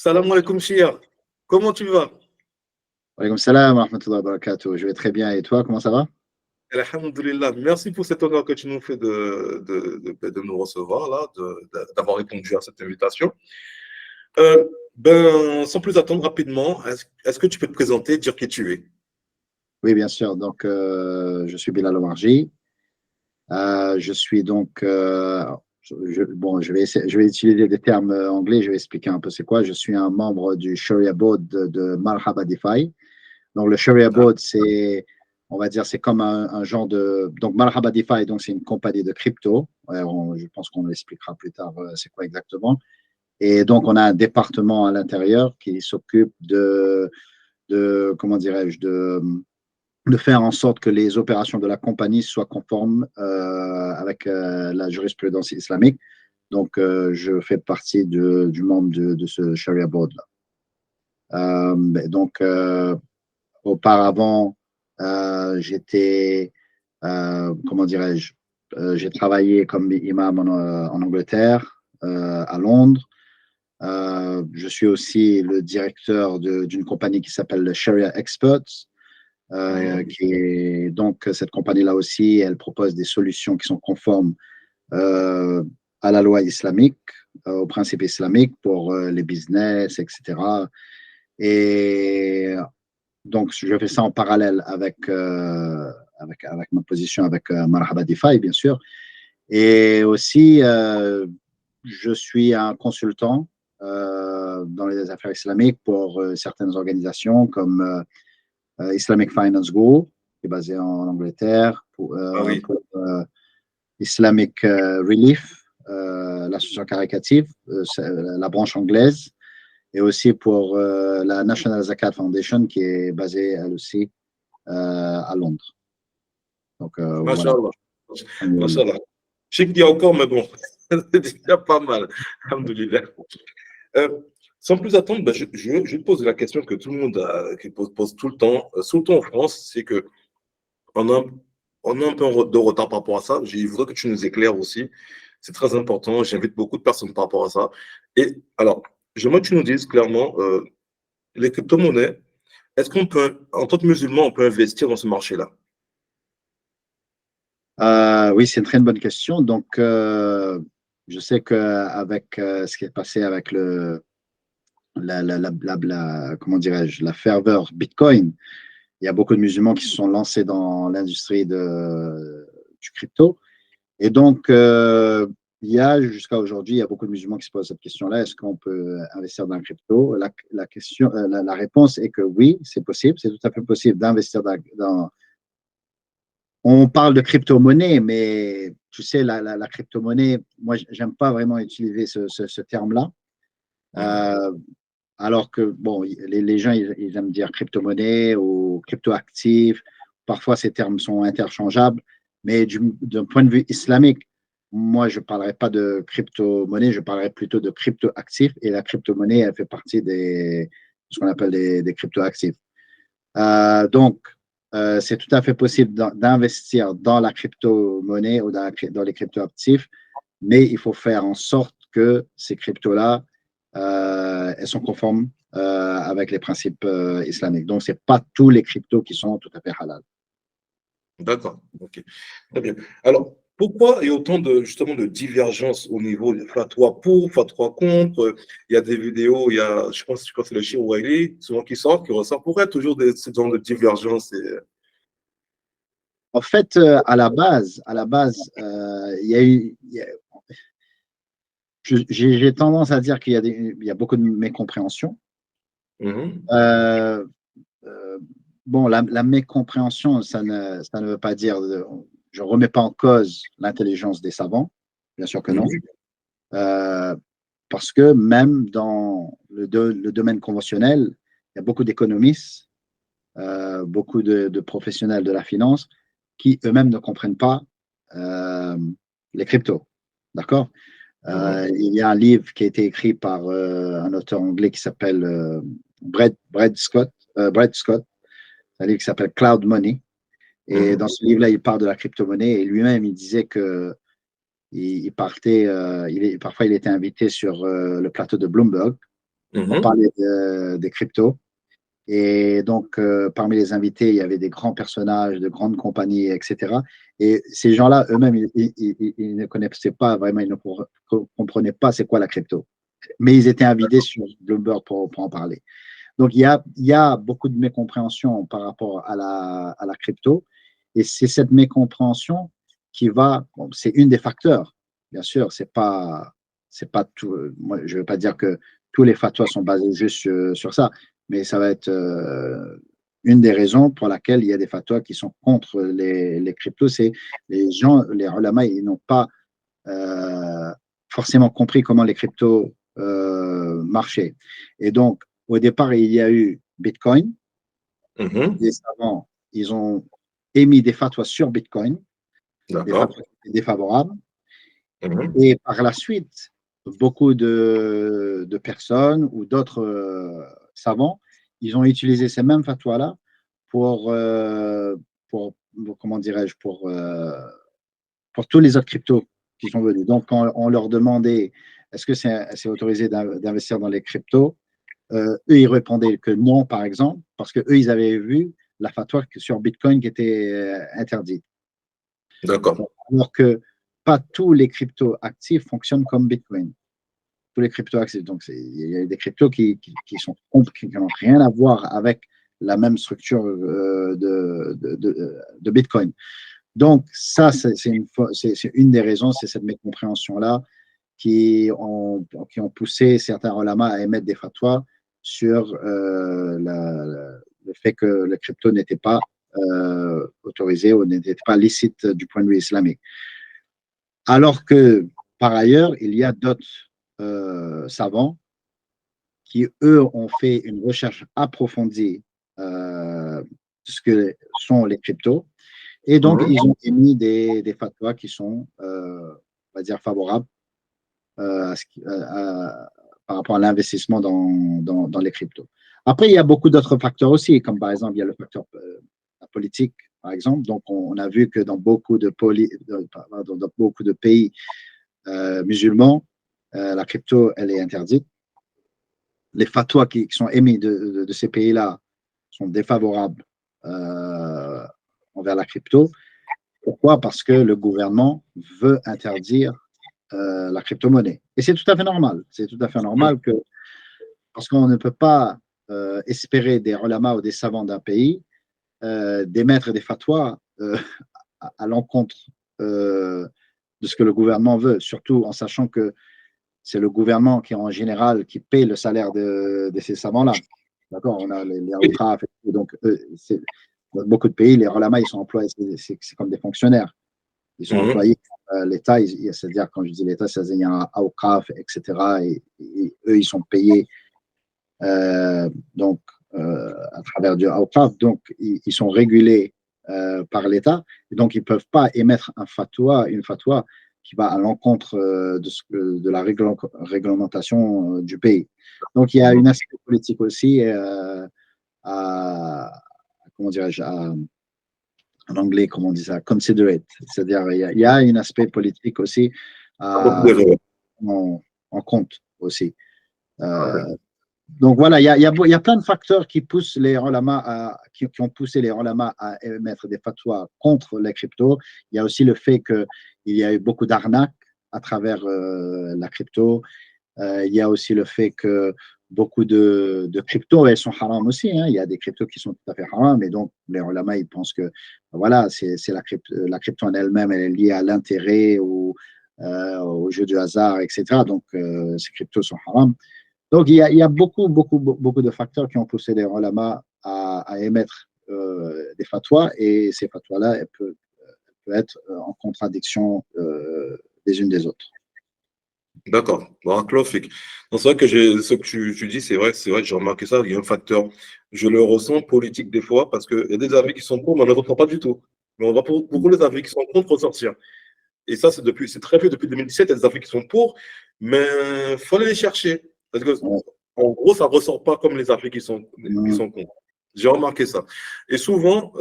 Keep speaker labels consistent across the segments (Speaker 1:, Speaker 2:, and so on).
Speaker 1: Salam alaikum, Shia. Comment tu vas?
Speaker 2: Walaikum salam wa rahmatullahi wa barakatuh. Je vais très bien. Et toi, comment ça va?
Speaker 1: Alhamdulillah. Merci pour cet honneur que tu nous fais de nous recevoir, là, d'avoir répondu à cette invitation. Sans plus attendre, rapidement, est-ce que tu peux te présenter, dire qui tu es?
Speaker 2: Oui, bien sûr. Donc, je suis Bilal Omarji. Je suis donc, bon, je vais utiliser des termes anglais. Je vais expliquer un peu c'est quoi. Je suis un membre du Sharia Board de Marhaba DeFi. Donc, le Sharia Board, c'est, on va dire, c'est comme un genre de. Donc, Marhaba DeFi, donc, c'est une compagnie de crypto. Ouais, je pense qu'on l'expliquera plus tard, c'est quoi exactement. Et donc, on a un département à l'intérieur qui s'occupe comment dirais-je, de faire en sorte que les opérations de la compagnie soient conformes avec la jurisprudence islamique. Donc, je fais partie du membre de ce Sharia Board-là. Donc, auparavant, j'étais, comment dirais-je, j'ai travaillé comme imam en Angleterre, à Londres. Je suis aussi le directeur d'une compagnie qui s'appelle Sharia Experts, qui est donc cette compagnie-là aussi, elle propose des solutions qui sont conformes euh, à la loi islamique, aux principes islamiques pour les business, etc. Et donc, je fais ça en parallèle avec ma position avec Marhaba DeFi, bien sûr. Et aussi, je suis un consultant dans les affaires islamiques pour certaines organisations comme Islamic Finance Group, qui est basé en Angleterre,
Speaker 1: Ah oui.
Speaker 2: pour Islamic Relief, l'association caritative, la branche anglaise, et aussi pour la National Zakat Foundation, qui est basée, elle aussi, à Londres. Donc, voilà.
Speaker 1: Machallah. Machallah. Je sais qu'il y a encore, mais bon, c'est déjà pas mal. Alhamdulillah. Euh, Sans plus attendre, je vais te poser la question que tout le monde qui pose tout le temps, surtout en France, c'est que on a, on a un peu de retard par rapport à ça. Je voudrais que tu nous éclaires aussi. C'est très important. J'invite beaucoup de personnes par rapport à ça. Et alors, j'aimerais que tu nous dises clairement, les crypto-monnaies, est-ce qu'on peut, en tant que musulman, on peut investir dans ce marché-là?
Speaker 2: Oui, c'est une très bonne question. Donc, je sais qu'avec ce qui est passé avec comment dirais-je, la ferveur Bitcoin, il y a beaucoup de musulmans qui se sont lancés dans l'industrie du crypto. Et donc, il y a jusqu'à aujourd'hui, il y a beaucoup de musulmans qui se posent cette question-là. Est-ce qu'on peut investir dans le crypto? La réponse est que oui, c'est possible. C'est tout à fait possible d'investir on parle de crypto-monnaie, mais tu sais, la crypto-monnaie, moi, j'aime pas vraiment utiliser ce terme-là. Euh, Alors que, bon, les gens, ils aiment dire crypto-monnaie ou crypto-actif. Parfois, ces termes sont interchangeables. Mais d'un point de vue islamique, moi, je ne parlerai pas de crypto-monnaie, je parlerai plutôt de crypto-actif. Et la crypto-monnaie, elle fait partie de ce qu'on appelle des crypto-actifs. Donc, c'est tout à fait possible d'investir dans la crypto-monnaie ou dans les crypto-actifs, mais il faut faire en sorte que ces cryptos-là, elles sont conformes avec les principes islamiques. Donc, ce n'est pas tous les cryptos qui sont tout à fait halal.
Speaker 1: D'accord. Ok. Très bien. Alors, pourquoi il y a autant de, justement, de divergences au niveau de fatwa pour, fatwa contre? Il y a des vidéos, je pense que c'est le Cheikh Ouaili, souvent qui sort, qui ressort. Pourquoi il y a toujours ce genre de divergences?
Speaker 2: En fait, il y a eu, j'ai tendance à dire il y a beaucoup de mécompréhension.
Speaker 1: Mhm.
Speaker 2: Euh, euh, bon, la mécompréhension, ça ne veut pas dire, je ne remets pas en cause l'intelligence des savants, bien sûr que non.
Speaker 1: Mhm.
Speaker 2: Euh, Parce que même dans le domaine conventionnel, il y a beaucoup d'économistes, beaucoup de professionnels de la finance qui eux-mêmes ne comprennent pas euh, les cryptos. D'accord?
Speaker 1: Mhm.
Speaker 2: Il y a un livre qui a été écrit par un auteur anglais qui s'appelle Brad Scott. Un livre qui s'appelle Cloud Money. Et dans
Speaker 1: Mhm.
Speaker 2: ce livre-là, il parle de la crypto-monnaie et lui-même, il disait que il partait, parfois il était invité sur le plateau de Bloomberg On
Speaker 1: Mhm.
Speaker 2: parlait des cryptos. Et donc, parmi les invités, il y avait des grands personnages de grandes compagnies, etc. Et ces gens-là, eux-mêmes, ils ne connaissaient pas vraiment, ils ne comprenaient pas c'est quoi la crypto. Mais ils étaient invités sur Bloomberg pour en parler. Donc, il y a beaucoup de mécompréhension par rapport à la crypto. Et c'est cette mécompréhension qui va, bon, c'est une des facteurs. Bien sûr, c'est pas tout. Moi, je ne veux pas dire que tous les fatwas sont basés juste sur ça, mais ça va être une des raisons pour laquelle il y a des fatwas qui sont contre les cryptos. C'est les gens, les ulama, ils n'ont pas euh, forcément compris comment les cryptos marchaient. Et donc, au départ, il y a eu Bitcoin.
Speaker 1: Mhm.
Speaker 2: Les savants, ils ont émis des fatwas sur Bitcoin, des
Speaker 1: D'accord.
Speaker 2: fatwas qui étaient défavorables.
Speaker 1: Mhm.
Speaker 2: Et par la suite, beaucoup de personnes ou d'autres savants, ils ont utilisé ces mêmes fatwas-là pour, pour, comment dirais-je, pour tous les autres cryptos qui sont venus. Donc, quand on leur demandait est-ce que c'est autorisé d'investir dans les cryptos, eux, ils répondaient que non, par exemple, parce qu'eux, ils avaient vu la fatwa sur Bitcoin qui était interdite.
Speaker 1: D'accord.
Speaker 2: Alors que pas tous les cryptos actifs fonctionnent comme Bitcoin. Tous les cryptos actifs. Donc, il y a des cryptos qui n'ont rien à voir avec la même structure de Bitcoin. Donc, ça, c'est une des raisons, c'est cette mécompréhension-là qui ont poussé certains ulama à émettre des fatwas sur le fait que le crypto n'était pas autorisé ou n'était pas licite du point de vue islamique. Alors que, par ailleurs, il y a d'autres savants qui, eux, ont fait une recherche approfondie de ce que sont les cryptos. Et donc,
Speaker 1: Mhm.
Speaker 2: ils ont émis des fatwas qui sont, on va dire, favorables par rapport à l'investissement dans les cryptos. Après, il y a beaucoup d'autres facteurs aussi, comme par exemple, il y a le facteur la politique, par exemple. Donc, on a vu que dans dans beaucoup de pays musulmans, la crypto, elle est interdite. Les fatwas qui sont émis de ces pays-là sont défavorables euh, envers la crypto. Pourquoi? Parce que le gouvernement veut interdire la crypto-monnaie. Et c'est tout à fait normal. C'est tout à fait normal que, parce qu'on ne peut pas espérer des ulama ou des savants d'un pays d'émettre des fatwas à l'encontre de ce que le gouvernement veut, surtout en sachant que c'est le gouvernement qui, en général, qui paie le salaire de ces savants-là. D'accord? On a les awqaf, donc dans beaucoup de pays, les ulama, ils sont employés, c'est comme des fonctionnaires. Ils sont
Speaker 1: Mhm.
Speaker 2: employés par l'État, c'est-à-dire, quand je dis l'État, c'est-à-dire un awqaf, etc. Et eux, ils sont payés donc, à travers du awqaf, donc ils sont régulés par l'État, et donc ils ne peuvent pas émettre une fatwa qui va à l'encontre de la réglementation du pays. Donc il y a
Speaker 1: Mhm.
Speaker 2: une aspect politique aussi à, comment dirais-je, en anglais, comment on dit ça, considerate, c'est-à-dire il y a un aspect politique aussi à
Speaker 1: Considéré.
Speaker 2: prendre en compte aussi.
Speaker 1: Ouais.
Speaker 2: Euh, donc voilà, il y a plein de facteurs qui poussent les ulama qui ont poussé les ulama à émettre des fatwas contre les cryptos. Il y a aussi le fait qu'il y a eu beaucoup d'arnaques à travers la crypto. Il y a aussi le fait que beaucoup de cryptos, elles sont haram aussi. Hein. Il y a des cryptos qui sont tout à fait haram, et donc les ulama, ils pensent que voilà, c'est la crypto en elle-même, elle est liée à l'intérêt ou au jeu du hasard, etc. Donc ces cryptos sont haram. Donc, il y a beaucoup de facteurs qui ont poussé les ulama à émettre des fatwas, et ces fatwas-là, elles peuvent être en contradiction des unes des autres.
Speaker 1: D'accord. Bon, classique. Donc, c'est vrai que ce que tu dis, c'est vrai que j'ai remarqué ça. Il y a un facteur, je le ressens politique des fois, parce qu'il y a des avis qui sont pour, mais on ne les entend pas du tout. Mais on va pour beaucoup les avis qui sont contre ressortir. Et ça, c'est très peu depuis 2017, il y a des avis qui sont pour, mais il faut aller les chercher. Parce que,
Speaker 2: Ouais.
Speaker 1: en gros, ça ne ressort pas comme les avis qui
Speaker 2: Mm.
Speaker 1: sont contre. J'ai remarqué ça. Et souvent,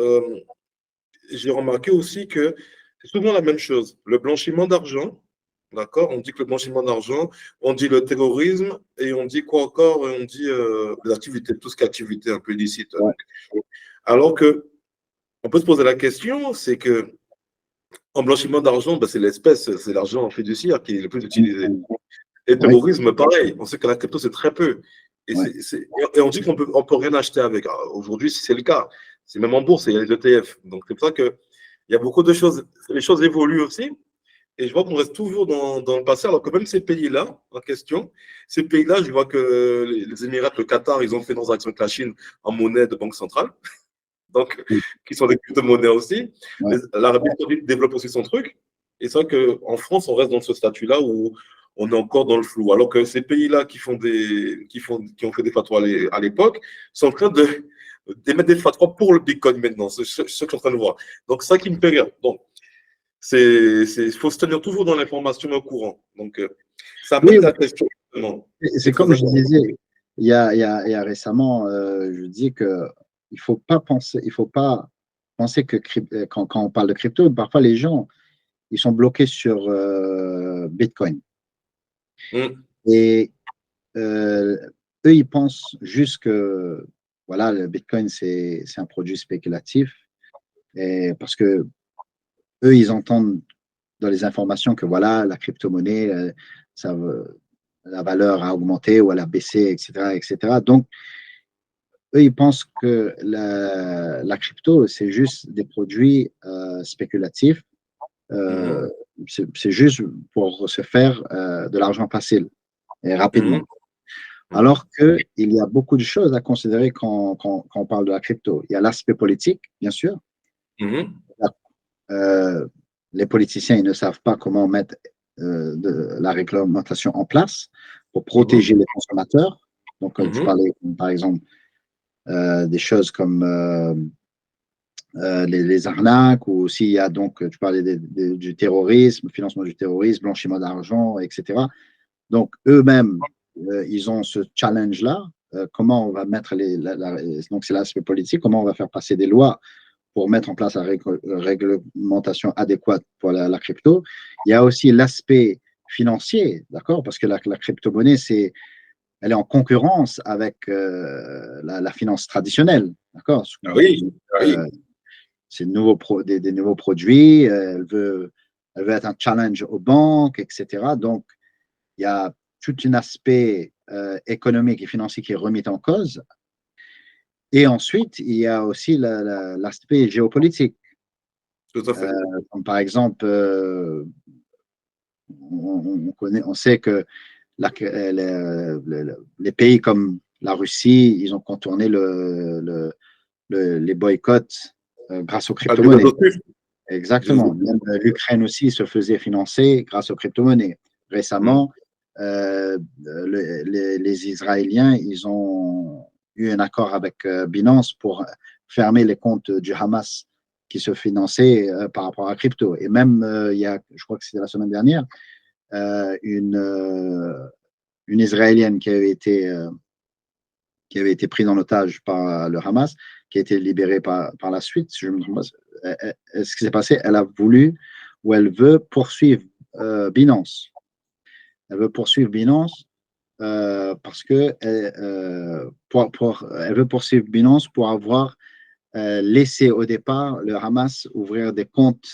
Speaker 1: j'ai remarqué aussi que c'est souvent la même chose. Le blanchiment d'argent, d'accord? On dit que le blanchiment d'argent, on dit le terrorisme, et on dit quoi encore? On dit les activités, tout ce qui est activité un peu illicite.
Speaker 2: Ouais.
Speaker 1: Alors que, on peut se poser la question, c'est que en blanchiment d'argent, ben, c'est l'espèce, c'est l'argent fiduciaire qui est le plus utilisé. Et le
Speaker 2: Oui,
Speaker 1: terrorisme, pareil. On sait que la crypto, c'est très peu. Et,
Speaker 2: ouais.
Speaker 1: et on dit qu'on peut, on peut rien acheter avec. Aujourd'hui, c'est le cas. C'est même en bourse, il y a les ETF. Donc, c'est pour ça qu'il y a beaucoup de choses. Les choses évoluent aussi. Et je vois qu'on reste toujours dans le passé, alors que même ces pays-là, en question, ces pays-là, je vois que les Émirats, le Qatar, ils ont fait des transactions avec la Chine en monnaie de banque centrale, donc qui sont des crypto-monnaies aussi.
Speaker 2: Ouais.
Speaker 1: L'Arabie Saoudite développe aussi son truc. Et c'est vrai qu'en France, on reste dans ce statut-là où on est encore dans le flou. Alors que ces pays-là qui ont fait des fatwas à l'époque sont en train d'émettre des fatwas pour le Bitcoin maintenant. C'est ce que je suis en train de voir. Donc, c'est ça qui me fait rire. Donc, il faut se tenir toujours dans l'information au courant. Donc, ça
Speaker 2: Oui,
Speaker 1: amène la question, justement.
Speaker 2: c'est comme je disais, il y a récemment, je dis que il faut pas penser que quand on parle de crypto, parfois les gens, ils sont bloqués sur Bitcoin.
Speaker 1: Mm,
Speaker 2: Et euh, eux, ils pensent juste que voilà, le Bitcoin, c'est un produit spéculatif. Et parce que eux, ils entendent dans les informations que voilà, la crypto-monnaie, la valeur a augmenté ou elle a baissé, etc., etc. Donc, eux, ils pensent que la crypto, c'est juste des produits spéculatifs. Euh,
Speaker 1: mm,
Speaker 2: c'est juste pour se faire de l'argent facile et
Speaker 1: mm,
Speaker 2: rapidement.
Speaker 1: mm,
Speaker 2: Alors qu'il y a beaucoup de choses à considérer quand on parle de la crypto. Il y a l'aspect politique, bien sûr.
Speaker 1: mm,
Speaker 2: Euh, les politiciens, ils ne savent pas comment mettre de la réglementation en place pour protéger
Speaker 1: mm,
Speaker 2: les consommateurs. Donc, tu
Speaker 1: mm,
Speaker 2: parlais, par exemple, des choses comme les arnaques, ou s'il y a donc, tu parlais du terrorisme, financement du terrorisme, blanchiment d'argent, etc. Donc, eux-mêmes, ils ont ce challenge-là. Comment on va mettre donc c'est l'aspect politique, comment on va faire passer des lois pour mettre en place la réglementation adéquate pour la crypto. Il y a aussi l'aspect financier, d'accord, parce que la crypto-monnaie, elle est en concurrence avec la finance traditionnelle, d'accord.
Speaker 1: ah oui, ah oui.
Speaker 2: C'est des nouveaux produits, elle veut être un challenge aux banques, etc. Donc, il y a tout un aspect économique et financier qui est remis en cause. Et ensuite, il y a aussi l'aspect géopolitique.
Speaker 1: Tout à fait.
Speaker 2: Comme par exemple, on sait que les pays comme la Russie, ils ont contourné les boycotts grâce aux
Speaker 1: Ah, les
Speaker 2: crypto-monnaies.
Speaker 1: réseaux sociaux, je les ai
Speaker 2: Exactement.
Speaker 1: vus.
Speaker 2: Même l'Ukraine aussi se faisait financer grâce aux crypto-monnaies.
Speaker 1: Mm,
Speaker 2: Récemment, les Israéliens, ils ont eu un accord avec Binance pour fermer les comptes du Hamas qui se finançaient par rapport à crypto. Et même, il y a, je crois que c'était la semaine dernière, euh, une, euh, une Israélienne qui avait été prise en otage par le Hamas, qui a été libérée par la suite. Je me trompe pas, ce qui s'est passé, elle a voulu ou elle veut poursuivre Binance. Elle veut poursuivre Binance parce que elle veut poursuivre Binance pour avoir laissé au départ le Hamas ouvrir des comptes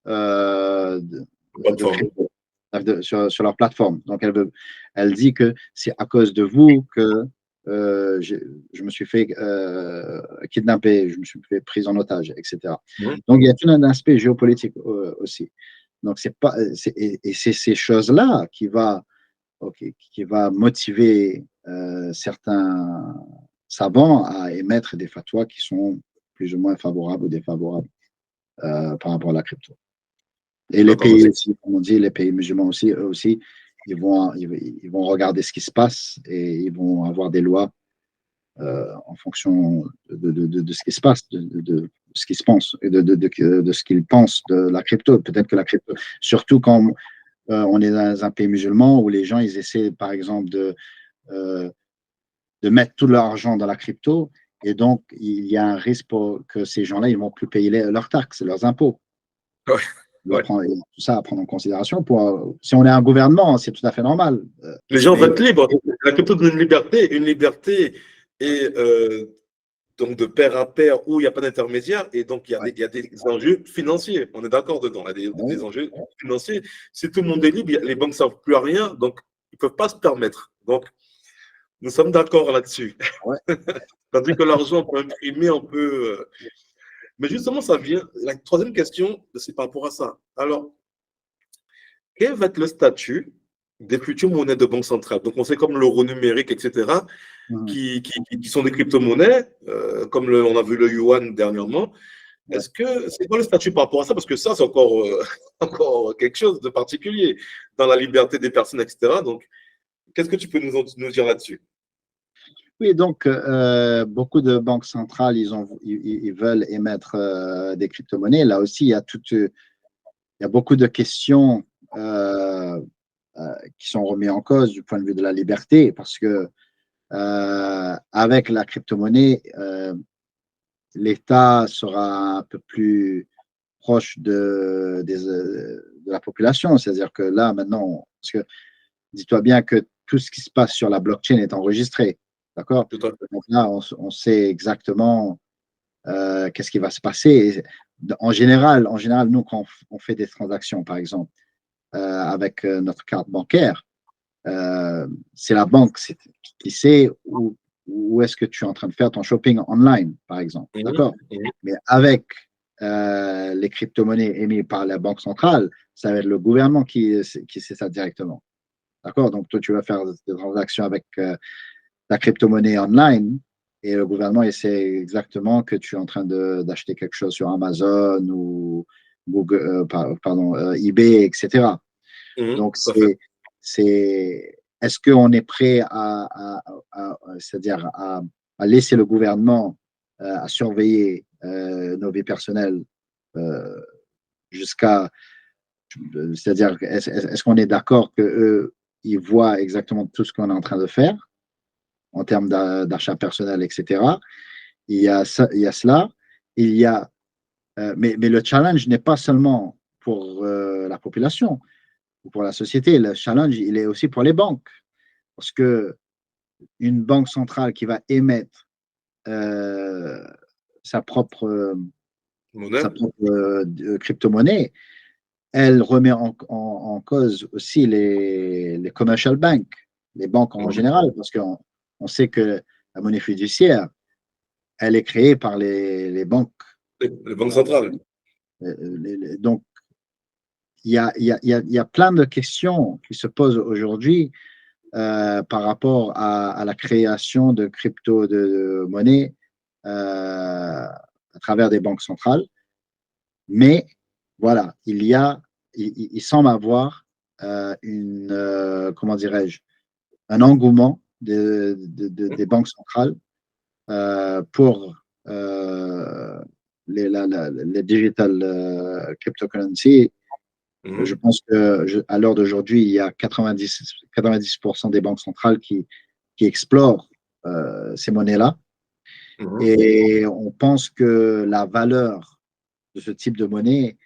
Speaker 2: de
Speaker 1: plateforme.
Speaker 2: crypto sur leur plateforme. Donc, elle dit que c'est à cause de vous que je me suis fait kidnapper, je me suis fait prise en otage, etc.
Speaker 1: Mm,
Speaker 2: Donc, il y a tout un aspect géopolitique aussi. Donc, et c'est ces choses-là qui va motiver certains savants à émettre des fatwas qui sont plus ou moins favorables ou défavorables par rapport à la crypto. Et les
Speaker 1: d'accord,
Speaker 2: pays
Speaker 1: merci.
Speaker 2: aussi, comme on dit, les pays musulmans aussi, eux aussi, ils vont regarder ce qui se passe et ils vont avoir des lois en fonction de ce qui se passe, de ce qui se pense et de ce qu'ils pensent de la crypto. Peut-être que la crypto, surtout quand on est dans un pays musulman où les gens, ils essaient, par exemple, euh, de mettre tout leur argent dans la crypto. Et donc, il y a un risque pour que ces gens-là, ils ne vont plus payer leurs taxes, leurs impôts.
Speaker 1: Ouais. Ouais.
Speaker 2: Tout ça à prendre en considération. Si on est un gouvernement, c'est tout à fait normal.
Speaker 1: Les gens
Speaker 2: Mais
Speaker 1: vont être libres. La crypto donne une liberté et donc de pair à pair où il n'y a pas d'intermédiaire et donc il
Speaker 2: ouais,
Speaker 1: y a des enjeux financiers. On est d'accord dedans. Il y a
Speaker 2: ouais,
Speaker 1: des enjeux financiers. Si tout le monde est libre, les banques ne servent plus à rien, donc ils ne peuvent pas se permettre. Donc nous sommes d'accord là-dessus.
Speaker 2: ouais.
Speaker 1: Tandis que l'argent, on peut imprimer, on peut. Mais justement, ça vient. La troisième question, c'est par rapport à ça. Alors, quel va être le statut des futures monnaies de banque centrale? Donc, on sait comme l'euro numérique, etc.,
Speaker 2: Mhm,
Speaker 1: qui sont des crypto-monnaies, comme on a vu le yuan dernièrement.
Speaker 2: ouais.
Speaker 1: C'est quoi le statut par rapport à ça? Parce que ça, c'est encore, encore quelque chose de particulier dans la liberté des personnes, etc. Donc, qu'est-ce que tu peux nous dire là-dessus?
Speaker 2: Oui, donc beaucoup de banques centrales, ils veulent émettre des crypto-monnaies. Là aussi, il y a beaucoup de questions qui sont remises en cause du point de vue de la liberté, parce que avec la crypto-monnaie, l'État sera un peu plus proche de la population. C'est-à-dire que là, maintenant, parce que dis-toi bien que tout ce qui se passe sur la blockchain est enregistré. D'accord?
Speaker 1: Tout à fait.
Speaker 2: Donc là, on sait exactement qu'est-ce qui va se passer. En général, nous, quand on fait des transactions, par exemple, avec notre carte bancaire, c'est la banque qui sait où est-ce que tu es en train de faire ton shopping online, par exemple.
Speaker 1: Mhm,
Speaker 2: D'accord?
Speaker 1: mhm,
Speaker 2: Mais avec les crypto-monnaies émises par la banque centrale, ça va être le gouvernement qui sait ça directement. D'accord? Donc, toi, tu vas faire des transactions avec ta crypto-monnaie online et le gouvernement il sait exactement que tu es en train d'acheter quelque chose sur Amazon ou Google, pardon, eBay, etc.
Speaker 1: mhm,
Speaker 2: Donc,
Speaker 1: tout à fait.
Speaker 2: est-ce qu'on est prêt c'est-à-dire à laisser le gouvernement à surveiller nos vies personnelles euh, jusqu'à, c'est-à-dire, est-ce qu'on est d'accord qu'eux, ils voient exactement tout ce qu'on est en train de faire en termes d'achat personnel, etc. Il y a cela. Il y a, mais le challenge n'est pas seulement pour la population ou pour la société. Le challenge, il est aussi pour les banques. Parce que une banque centrale qui va émettre euh, sa propre,
Speaker 1: Monnaie.
Speaker 2: crypto-monnaie, elle remet en cause aussi les commercial banks, les banques en
Speaker 1: Mhm.
Speaker 2: général, parce qu'on sait que la monnaie fiduciaire, elle est créée par les banques.
Speaker 1: Les banques centrales.
Speaker 2: Donc, il y a plein de questions qui se posent aujourd'hui par rapport à la création de crypto-monnaies à travers des banques centrales. Mais voilà, il semble avoir comment dirais-je, un engouement des banques centrales pour les digital cryptocurrency. Je
Speaker 1: Mhm.
Speaker 2: pense qu'à l'heure d'aujourd'hui, il y a 90% des banques centrales qui explorent ces monnaies-là.
Speaker 1: Mhm.
Speaker 2: Et on pense que la valeur de ce type de monnaie,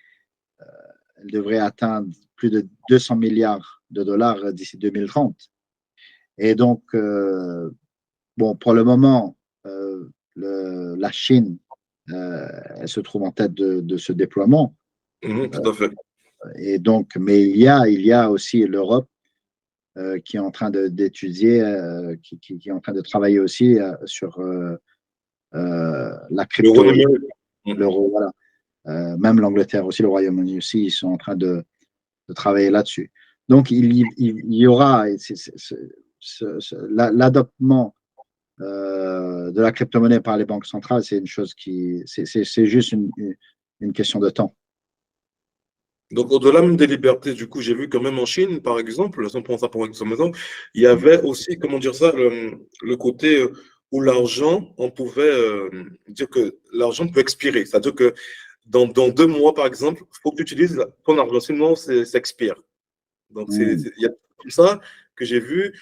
Speaker 2: elle devrait atteindre plus de 200 milliards de dollars d'ici 2030. Et donc, bon, pour le moment, la Chine, elle se trouve en tête de ce déploiement.
Speaker 1: Mhm, tout à fait.
Speaker 2: Et donc, mais il y a aussi l'Europe qui est en train d'étudier, qui est en train de travailler aussi sur la
Speaker 1: L'euro
Speaker 2: crypto,
Speaker 1: numérique. Mhm.
Speaker 2: l'euro, voilà. Même l'Angleterre aussi, le Royaume-Uni aussi, ils sont en train de travailler là-dessus. Donc, il y aura l'adoptement de la crypto-monnaie par les banques centrales, c'est une chose c'est juste une question de temps.
Speaker 1: Donc, au-delà même des libertés, du coup, j'ai vu quand même en Chine, par exemple, si on prend ça pour exemple, il y avait aussi, comment dire ça, le côté où l'argent, on pouvait dire que l'argent peut expirer. C'est-à-dire que dans 2 mois, par exemple, il faut que tu utilises ton argent, sinon ça expire. Donc,
Speaker 2: Mm.
Speaker 1: il y a comme ça que j'ai vu.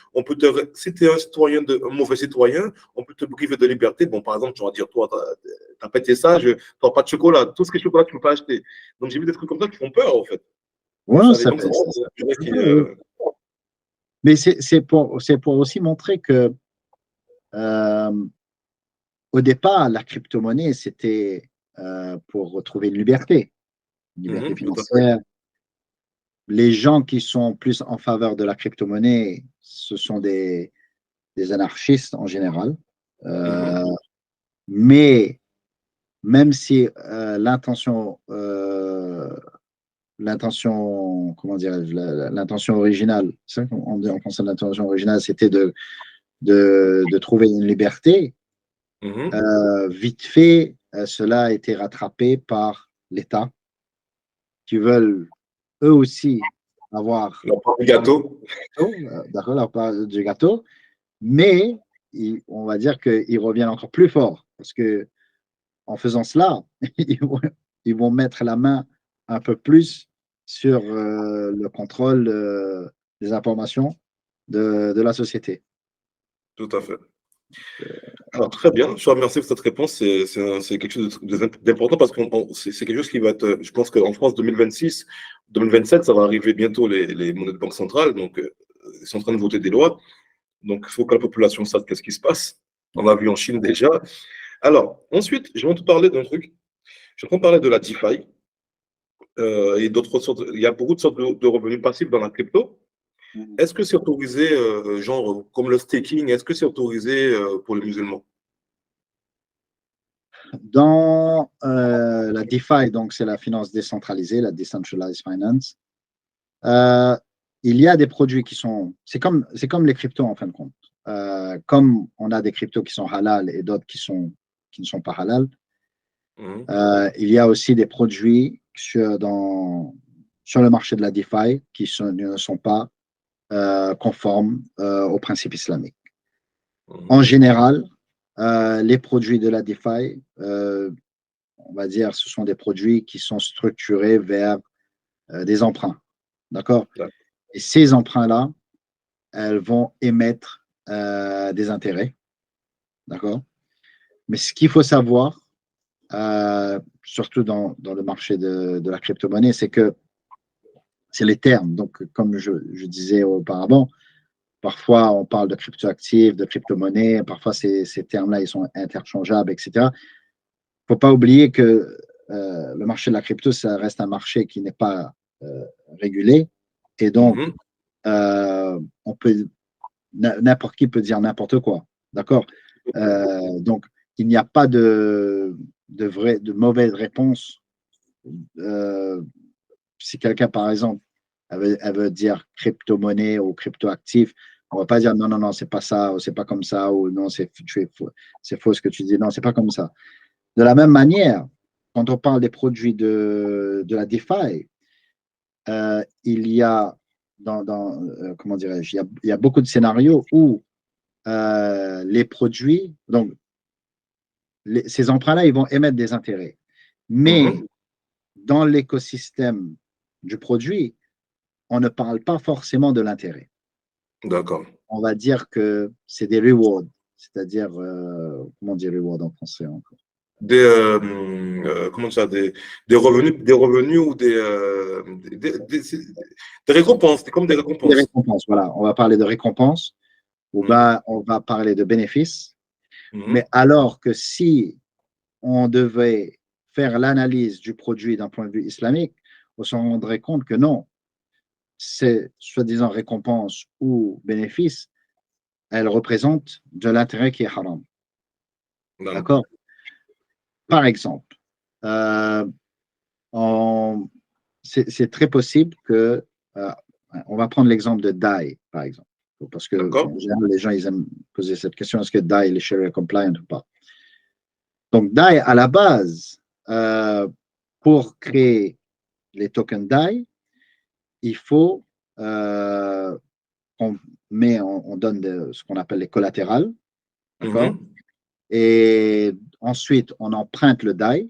Speaker 1: Si tu es un mauvais citoyen, on peut te priver de liberté. Bon, par exemple, tu vas dire, toi, tu n'as pas été sage, tu n'as pas de chocolat. Tout ce qui est chocolat, tu ne peux pas acheter. Donc, j'ai vu des trucs comme ça qui font peur, en fait.
Speaker 2: Ouais,
Speaker 1: Donc, ça,
Speaker 2: mais c'est pour aussi montrer que au départ, la crypto-monnaie, c'était pour retrouver une liberté
Speaker 1: tout à fait.
Speaker 2: financière. Les gens qui sont plus en faveur de la crypto-monnaie, ce sont des anarchistes en général. Mais même si comment dirais-je, l'intention originale, c'est ça qu'on dit en français, l'intention originale, c'était de trouver une liberté. Vite fait, cela a été rattrapé par l'État qui veulent eux aussi avoir
Speaker 1: la part du gâteau.
Speaker 2: d'accord, leur part du gâteau, mais on va dire qu'ils reviennent encore plus fort parce que en faisant cela, ils vont mettre la main un peu plus sur le contrôle des informations de la société.
Speaker 1: Tout à fait. Alors, très bien, je te remercie pour cette réponse. C'est quelque chose d'important parce que c'est quelque chose qui va être, je pense qu'en France, 2026, 2027, ça va arriver bientôt les monnaies de banque centrale. Donc, ils sont en train de voter des lois. Donc, il faut que la population sache qu'est-ce qui se passe. On l'a vu en Chine déjà. Alors, ensuite, je vais te parler d'un truc. Je vais te parler de la DeFi et d'autres sortes. Il y a beaucoup de sortes de revenus passifs dans la crypto. Est-ce que c'est autorisé, genre comme le staking, est-ce que c'est autorisé pour les musulmans?
Speaker 2: Dans la DeFi, donc c'est la finance décentralisée, la Decentralized Finance, il y a des produits qui sont. C'est comme les cryptos en fin de compte. Comme on a des cryptos qui sont halal et d'autres qui ne sont pas halal, il y a aussi des produits sur le marché de la DeFi qui ne sont pas conformes aux principes islamiques. En général, les produits de la DeFi, on va dire, ce sont des produits qui sont structurés vers des emprunts. D'accord? Et ces emprunts-là, elles vont émettre des intérêts. D'accord? Mais ce qu'il faut savoir, surtout dans le marché de la crypto-monnaie, c'est que c'est les termes. Donc, comme je disais auparavant, parfois on parle de crypto-actifs, de crypto-monnaie, parfois ces termes-là, ils sont interchangeables, etc. Il ne faut pas oublier que le marché de la crypto, ça reste un marché qui n'est pas régulé. Et donc, n'importe qui peut dire n'importe quoi. D'accord? Donc, il n'y a pas de mauvaise réponse. Si quelqu'un, par exemple, elle veut dire crypto-monnaie ou crypto-actif, on ne va pas dire non, non, non, c'est pas ça, ou c'est pas comme ça, ou non, c'est faux ce que tu dis. Non, c'est pas comme ça. De la même manière, quand on parle des produits de la DeFi, il y a comment dirais-je, il y a beaucoup de scénarios où les produits, donc ces emprunts-là, ils vont émettre des intérêts. Mais dans l'écosystème du produit, on ne parle pas forcément de l'intérêt.
Speaker 1: D'accord.
Speaker 2: On va dire que c'est des rewards, c'est-à-dire, comment dire reward en français encore?
Speaker 1: Comment ça, des revenus ou des récompenses, comme des
Speaker 2: Des
Speaker 1: récompenses.
Speaker 2: récompenses, voilà. On va parler de récompenses ou on va parler de bénéfices. Mais alors que si on devait faire l'analyse du produit d'un point de vue islamique, on se rendrait compte que non, ces soi-disant récompenses ou bénéfices, elles représentent de l'intérêt qui est haram. D'accord? Par exemple, c'est très possible que, on va prendre l'exemple de DAI, par exemple, parce que en général, les gens ils aiment poser cette question, est-ce que DAI est Sharia compliant ou pas? Donc, DAI, à la base, pour créer les tokens DAI, il faut on donne ce qu'on appelle les collatérales, d'accord? Et ensuite, on emprunte le DAI,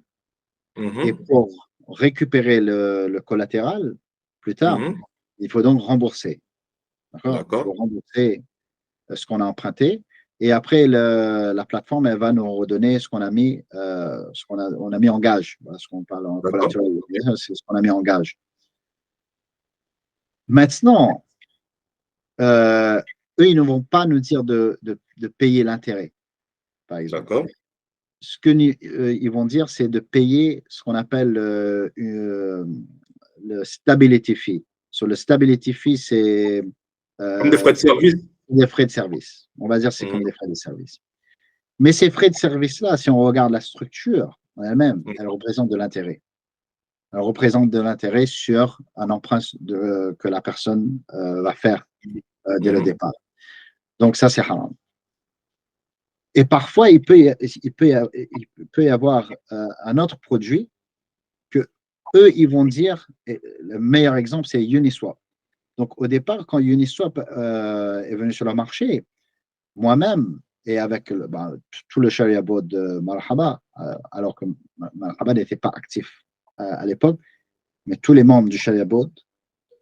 Speaker 2: et pour récupérer le collatéral plus tard, il faut donc rembourser. D'accord? Il
Speaker 1: D'accord.
Speaker 2: faut rembourser ce qu'on a emprunté. Et après, la plateforme, elle va nous redonner ce qu'on a mis, on a mis en gage. Voilà, ce qu'on parle en
Speaker 1: D'accord.
Speaker 2: collatéral, c'est ce qu'on a mis en gage. Maintenant, eux, ils ne vont pas nous dire de payer l'intérêt, par exemple.
Speaker 1: D'accord.
Speaker 2: Ce que ils vont dire, c'est de payer ce qu'on appelle le stability fee. Sur le stability fee, c'est
Speaker 1: Comme des frais de service.
Speaker 2: des frais de service. On va dire que c'est
Speaker 1: Mhm.
Speaker 2: comme des frais de service. Mais ces frais de service-là, si on regarde la structure en elle-même, elle représente de l'intérêt. Elle représente de l'intérêt sur un emprunt que la personne va faire dès le
Speaker 1: Mhm.
Speaker 2: départ. Donc ça, c'est haram. Et parfois, il peut y avoir un autre produit que eux, ils vont dire, et le meilleur exemple, c'est Uniswap. Donc au départ, quand Uniswap est venu sur le marché, moi-même, et avec tout le Sharia board de Marhaba, alors que Marhaba n'était pas actif à l'époque, mais tous les membres du Sharia board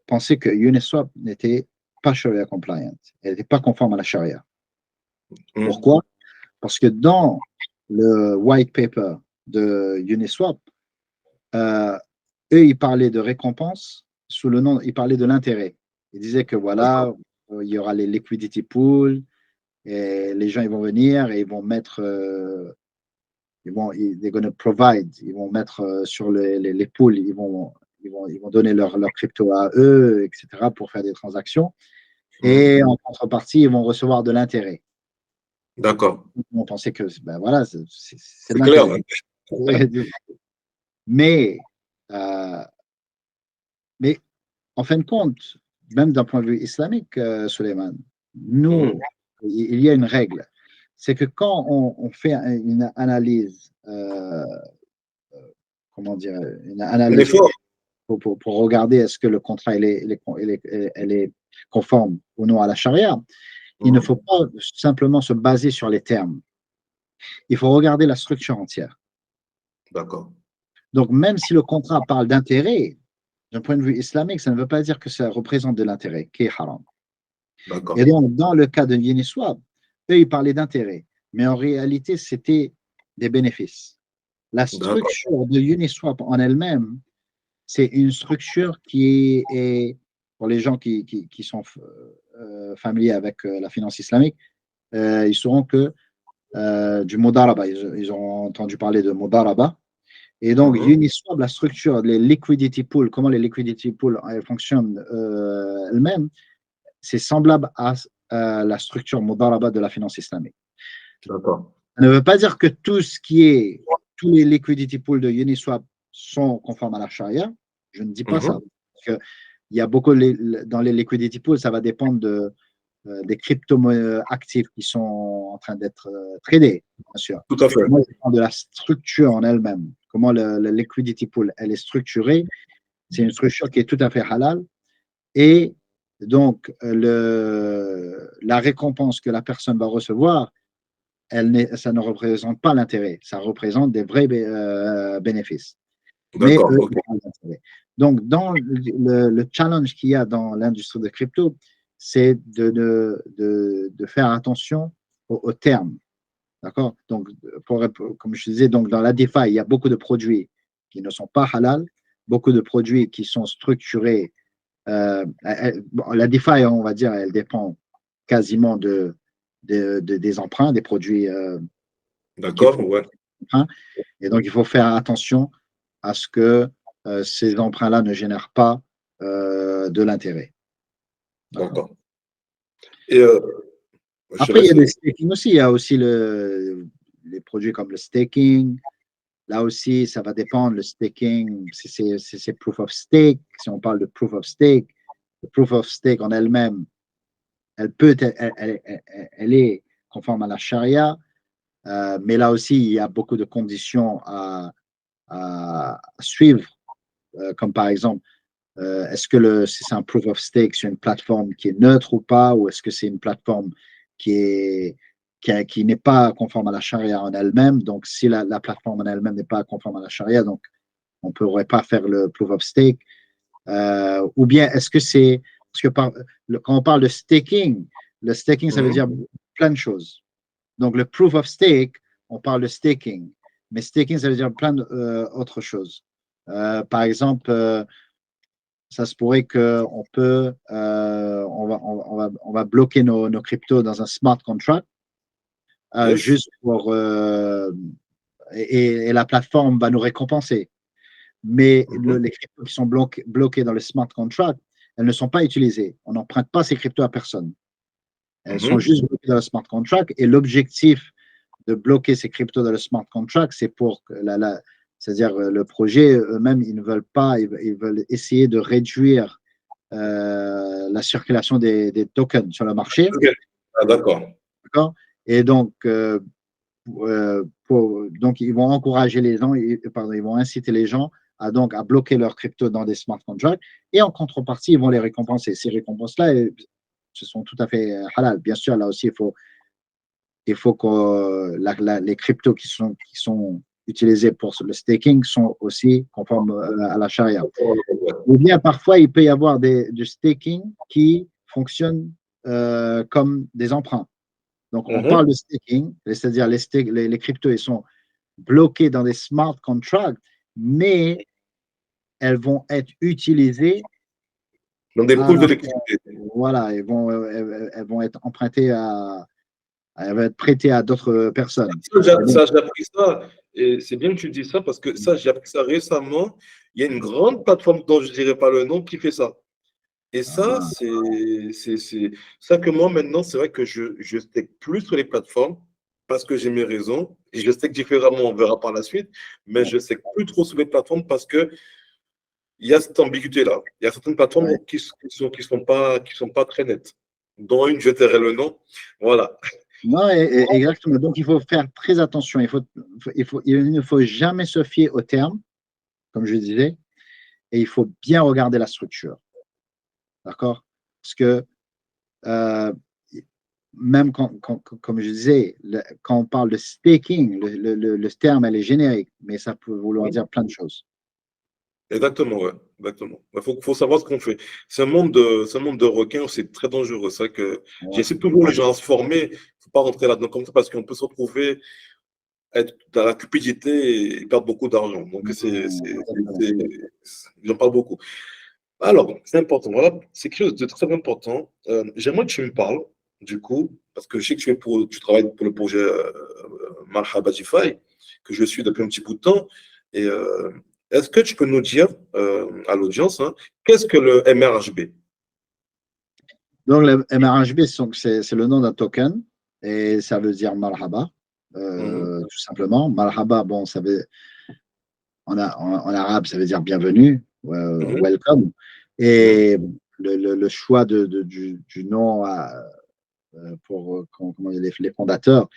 Speaker 2: pensaient que Uniswap n'était pas Sharia compliant. Elle n'était pas conforme à la Sharia.
Speaker 1: Mhm.
Speaker 2: Pourquoi? Parce que dans le white paper de Uniswap, eux, ils parlaient de récompense sous le nom, ils parlaient de l'intérêt. Ils disaient que
Speaker 1: D'accord.
Speaker 2: voilà, il y aura les liquidity pools, et les gens ils vont venir et ils vont mettre, they're gonna provide, ils vont mettre sur les pools, ils vont donner leur crypto à eux, etc., pour faire des transactions.
Speaker 1: Mhm.
Speaker 2: Et en contrepartie, ils vont recevoir de l'intérêt.
Speaker 1: D'accord.
Speaker 2: On pensait que ben voilà, c'est de
Speaker 1: C'est clair.
Speaker 2: l'intérêt. Mais, euh, mais en fin de compte, même d'un point de vue islamique, Suleiman,
Speaker 1: Mhm.
Speaker 2: nous, il y a une règle. C'est que quand on fait une analyse, comment dire, une
Speaker 1: Un
Speaker 2: analyse
Speaker 1: effort.
Speaker 2: pour regarder est-ce que le contrat elle est conforme ou non à la charia, il ne
Speaker 1: Mhm.
Speaker 2: faut pas simplement se baser sur les termes. Il faut regarder la structure entière.
Speaker 1: D'accord.
Speaker 2: Donc, même si le contrat parle d'intérêt, d'un point de vue islamique, ça ne veut pas dire que ça représente de l'intérêt, qui est haram. Et
Speaker 1: D'accord.
Speaker 2: donc, dans le cas de Uniswap, eux, ils parlaient d'intérêt, mais en réalité, c'était des bénéfices. La
Speaker 1: D'accord.
Speaker 2: structure de Uniswap en elle-même, c'est une structure qui est, pour les gens qui sont familiers avec la finance islamique, ils sauront que du Modaraba, ils ont entendu parler de Modaraba. Et donc,
Speaker 1: Mhm.
Speaker 2: Uniswap, la structure, les liquidity pools, comment les liquidity pools fonctionnent elles-mêmes, c'est semblable à la structure Modaraba de la finance islamique.
Speaker 1: D'accord.
Speaker 2: Ça ne veut pas dire que tous les liquidity pools de Uniswap sont conformes à la charia. Je ne dis pas ça.
Speaker 1: Mhm.
Speaker 2: Parce que il y a beaucoup dans les liquidity pools, ça va dépendre des crypto-actifs qui sont en train d'être tradés, bien sûr.
Speaker 1: Tout à fait.
Speaker 2: Moi, je parle de la structure en elle-même. Comment le liquidity pool elle est structurée. C'est une structure qui est tout à fait halal. Et donc, la récompense que la personne va recevoir, ça ne représente pas l'intérêt. Ça représente des vrais bénéfices. Mais
Speaker 1: D'accord.
Speaker 2: eux,
Speaker 1: Ok.
Speaker 2: ils parlent d'intérêt. Donc, dans le challenge qu'il y a dans l'industrie de crypto, c'est de faire attention aux termes. D'accord? Donc, comme je disais, donc dans la DeFi, il y a beaucoup de produits qui ne sont pas halal, beaucoup de produits qui sont structurés. Bon, la DeFi, on va dire, elle dépend quasiment des emprunts, des produits qui
Speaker 1: D'accord.
Speaker 2: font
Speaker 1: Ouais.
Speaker 2: emprunt. Et donc, il faut faire attention à ce que ces emprunts-là ne génèrent pas de l'intérêt. D'accord.
Speaker 1: D'accord. Et je te
Speaker 2: Après, il y
Speaker 1: laisse.
Speaker 2: a des staking aussi. Il y a aussi les produits comme le staking. Là aussi, ça va dépendre. Le staking, c'est proof of stake. Si on parle de proof of stake, le proof of stake en elle-même, elle est conforme à la charia. Mais là aussi, il y a beaucoup de conditions à suivre, comme par exemple, est-ce que si c'est un proof of stake sur une plateforme qui est neutre ou pas, ou est-ce que c'est une plateforme qui n'est pas conforme à la charia en elle-même. Donc, si la plateforme en elle-même n'est pas conforme à la charia, donc on ne pourrait pas faire le proof of stake. Ou bien, est-ce que c'est Parce que quand on parle de staking, le staking, ça veut dire plein de choses. Donc, le proof of stake, on parle de staking. Mais staking, ça veut dire plein d'autres choses. Par exemple, ça se pourrait qu'on peut, on va bloquer nos cryptos dans un smart contract juste pour, et la plateforme va nous récompenser. Mais les cryptos qui sont bloqués dans le smart contract, elles ne sont pas utilisées. On n'emprunte pas ces cryptos à personne. Elles sont juste bloquées dans le smart contract. Et l'objectif de bloquer ces cryptos dans le smart contract, c'est pour que c'est-à-dire le projet eux-mêmes, ils ne veulent pas, ils veulent essayer de réduire la circulation des tokens sur le marché.
Speaker 1: Okay. Ah, d'accord.
Speaker 2: Et donc, donc, ils vont encourager les gens, ils vont inciter les gens à bloquer leurs cryptos dans des smart contracts et en contrepartie, ils vont les récompenser. Ces récompenses-là, ce sont tout à fait halal. Bien sûr, là aussi, il faut que les cryptos qui sont utilisés pour le staking sont aussi conformes à la charia. Ou bien parfois, il peut y avoir du staking qui fonctionne comme des emprunts. Donc, on parle de staking, c'est-à-dire les cryptos, ils sont bloqués dans des smart contracts, mais elles vont être utilisées
Speaker 1: dans des pools de liquidité.
Speaker 2: Voilà, elles vont être empruntées elles vont être prêtées à d'autres personnes.
Speaker 1: Ça, j'ai appris ça, et c'est bien que tu dis ça, parce que ça, j'ai appris ça récemment. Il y a une grande plateforme dont je ne dirai pas le nom qui fait ça. Et ça, c'est ça que moi, maintenant, c'est vrai que je stake plus sur les plateformes parce que j'ai mes raisons. Et je stake différemment, on verra par la suite. Mais je stake plus trop sur les plateformes parce que il y a cette ambiguïté-là. Il y a certaines plateformes qui sont pas très nettes. Dont une, je tairai le nom. Voilà.
Speaker 2: Non, exactement. Donc, il faut faire très attention. Il ne faut jamais se fier aux termes, comme je disais, et il faut bien regarder la structure. D'accord? Parce que même comme je disais, quand on parle de staking, le terme, elle est générique, mais ça peut vouloir dire plein de choses.
Speaker 1: Exactement, ouais. Exactement. Il faut savoir ce qu'on fait. C'est un monde de requins, c'est très dangereux. C'est vrai que j'essaie toujours les gens à se former. Il ne faut pas rentrer là-dedans comme ça parce qu'on peut se retrouver être dans la cupidité et perdre beaucoup d'argent. Donc, j'en parle beaucoup. Alors, c'est important. Voilà, c'est quelque chose de très important. J'aimerais que tu me parles, du coup, parce que je sais que tu travailles pour le projet Marhaba Jifai, que je suis depuis un petit bout de temps. Et est-ce que tu peux nous dire, à l'audience, hein, qu'est-ce que le MRHB?
Speaker 2: Donc, le MRHB, c'est le nom d'un token et ça veut dire Marhaba, tout simplement. Marhaba, bon, en arabe, ça veut dire bienvenue, welcome. Et le choix du nom pour les fondateurs,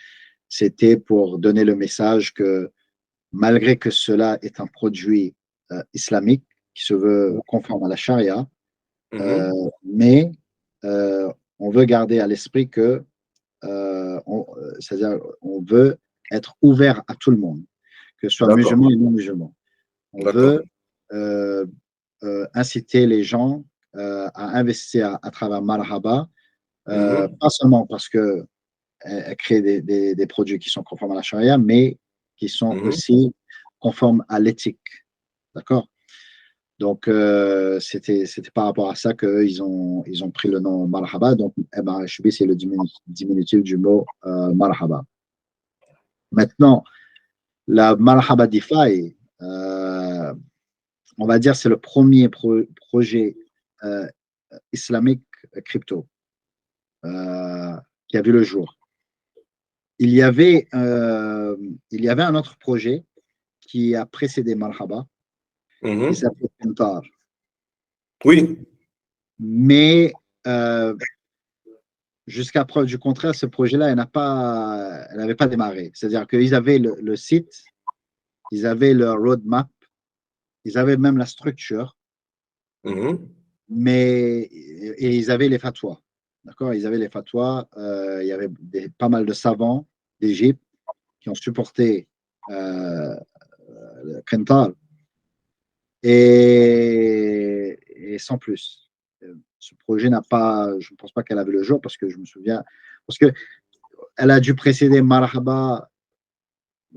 Speaker 2: c'était pour donner le message que malgré que cela est un produit islamique qui se veut conforme à la charia, mais on veut garder à l'esprit que c'est-à-dire on veut être ouvert à tout le monde, que ce soit musulman et non musulman. On veut inciter les gens à investir à travers Marhaba, pas seulement parce qu'elle crée des produits qui sont conformes à la charia, mais qui sont aussi conformes à l'éthique. D'accord? Donc, c'était par rapport à ça qu'ils ont pris le nom Marhaba. Donc, MRHB, c'est le diminutif du mot Marhaba. Maintenant, la Marhaba DeFi, on va dire, c'est le premier projet islamique crypto qui a vu le jour. Il y avait un autre projet qui a précédé Marhaba, qui s'appelait Kentar.
Speaker 1: Oui.
Speaker 2: Mais jusqu'à preuve du contraire, ce projet-là, elle n'avait pas démarré. C'est-à-dire qu'ils avaient le site, ils avaient leur roadmap, ils avaient même la structure, mais ils avaient les fatwas. D'accord? Ils avaient les fatwas. Il y avait pas mal de savants d'Égypte qui ont supporté Kentar et sans plus. ce projet n'a pas, je ne pense pas qu'elle avait le jour parce que je me souviens, parce que elle a dû précéder Marhaba,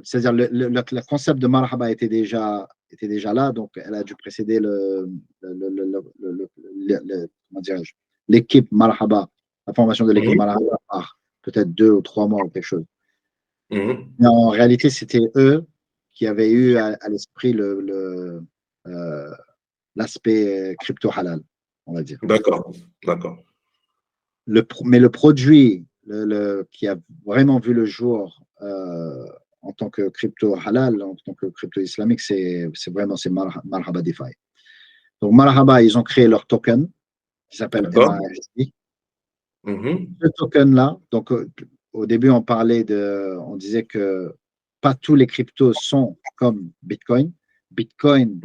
Speaker 2: c'est-à-dire le concept de Marhaba était déjà là, donc elle a dû précéder comment dirais-je, l'équipe Marhaba, la formation de l'équipe Marhaba par peut-être 2 ou 3 mois ou quelque chose. Mais en réalité, c'était eux qui avaient eu à l'esprit l'aspect crypto halal, on va dire.
Speaker 1: D'accord, d'accord.
Speaker 2: Mais le produit qui a vraiment vu le jour en tant que crypto halal, en tant que crypto islamique, c'est Marhaba DeFi. Donc Marhaba, ils ont créé leur token qui s'appelle
Speaker 1: D'accord.
Speaker 2: MASD. Ce token-là, donc au début, on disait que pas tous les cryptos sont comme Bitcoin. Bitcoin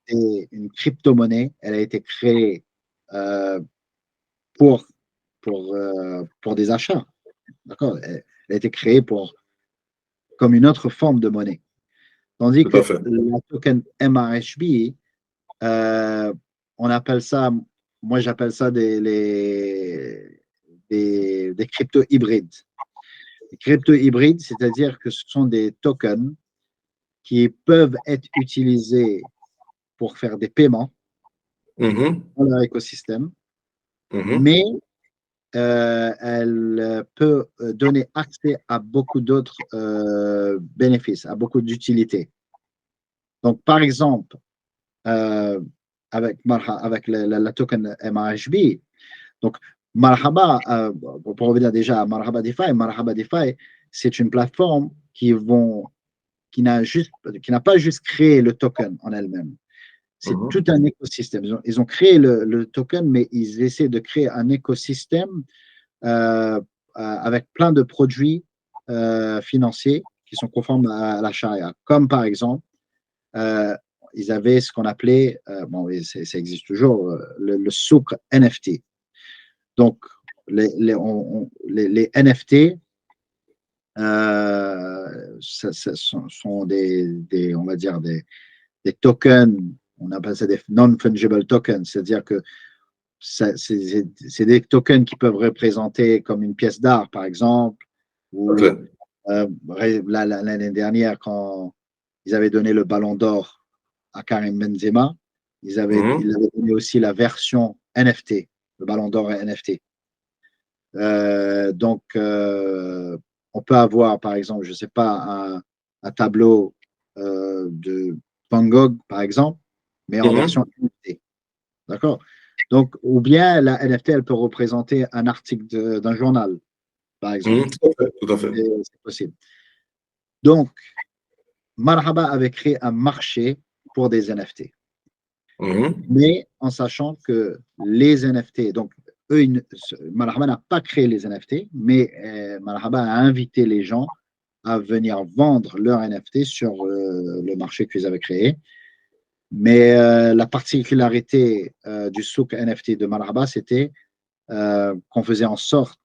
Speaker 2: est une crypto-monnaie. Elle a été créée pour des achats. D'accord? Elle a été créée comme une autre forme de monnaie. Tandis
Speaker 1: Tout à
Speaker 2: que
Speaker 1: fait.
Speaker 2: la token MRHB, on appelle ça, moi j'appelle ça des cryptos hybrides. Les cryptos hybrides, c'est-à-dire que ce sont des tokens qui peuvent être utilisés pour faire des paiements dans leur écosystème, mais elle peut donner accès à beaucoup d'autres bénéfices, à beaucoup d'utilités. Donc, par exemple, avec la token MRHB, donc Marhaba, pour revenir déjà à Marhaba DeFi, c'est une plateforme qui n'a pas juste créé le token en elle-même. C'est tout un écosystème. Ils ont créé le token, mais ils essaient de créer un écosystème avec plein de produits financiers qui sont conformes à la charia. Comme par exemple, ils avaient ce qu'on appelait, ça existe toujours, le souk NFT. Donc, les NFT, ce sont on va dire des tokens, on appelle ça des non-fungible tokens, c'est-à-dire que c'est des tokens qui peuvent représenter comme une pièce d'art, par exemple, ou l'année dernière, quand ils avaient donné le ballon d'or à Karim Benzema, ils avaient donné aussi la version NFT, le ballon d'or NFT. Donc, on peut avoir, par exemple, je ne sais pas, un tableau de Van Gogh, par exemple, mais en version NFT. D'accord? Donc, ou bien la NFT, elle peut représenter un article d'un journal, par exemple.
Speaker 1: Tout à fait.
Speaker 2: C'est possible. Donc, Marhaba avait créé un marché pour des NFT. Mais en sachant que les NFT, donc Marhaba n'a pas créé les NFT, mais Marhaba a invité les gens à venir vendre leurs NFT sur le marché qu'ils avaient créé. Mais la particularité du souk NFT de Marhaba, c'était qu'on faisait en sorte,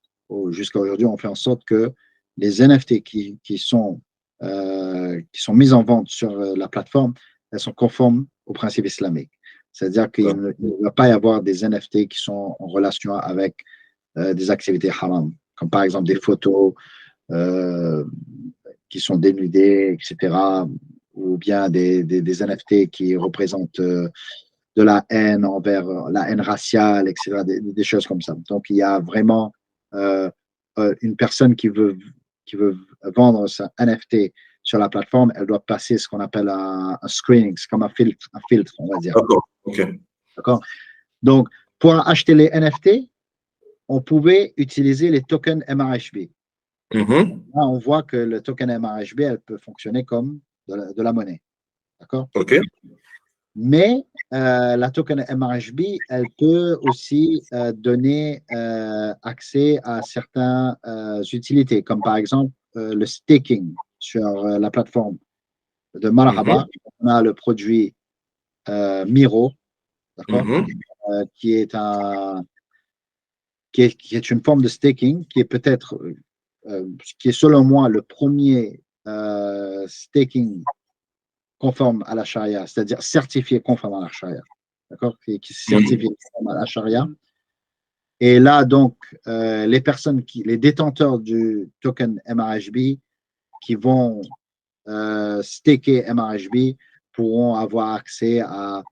Speaker 2: jusqu'à aujourd'hui, on fait en sorte que les NFT qui sont mis en vente sur la plateforme, elles sont conformes aux principes islamiques. C'est-à-dire qu'il ne va pas y avoir des NFT qui sont en relation avec des activités haram, comme par exemple des photos qui sont dénudées, etc., ou bien des NFT qui représentent de la haine envers la haine raciale, etc., des choses comme ça. Donc, il y a vraiment une personne qui veut vendre sa NFT sur la plateforme, elle doit passer ce qu'on appelle un screening, c'est comme un filtre, on va dire.
Speaker 1: D'accord, ok.
Speaker 2: D'accord. Donc, pour acheter les NFT, on pouvait utiliser les tokens MRHB. Là, on voit que le token MRHB, elle peut fonctionner comme de la monnaie. D'accord.
Speaker 1: Ok.
Speaker 2: Mais la token MRHB, elle peut aussi donner accès à certaines utilités, comme par exemple le staking sur la plateforme de Marhaba. On a le produit Miro, d'accord, qui est une forme de staking, qui est peut-être, qui est selon moi le premier staking conforme à la charia, c'est-à-dire certifié conforme à la charia. D'accord? Qui est certifié conforme à la charia. Et là, donc, les détenteurs du token MRHB qui vont staker MRHB pourront avoir accès à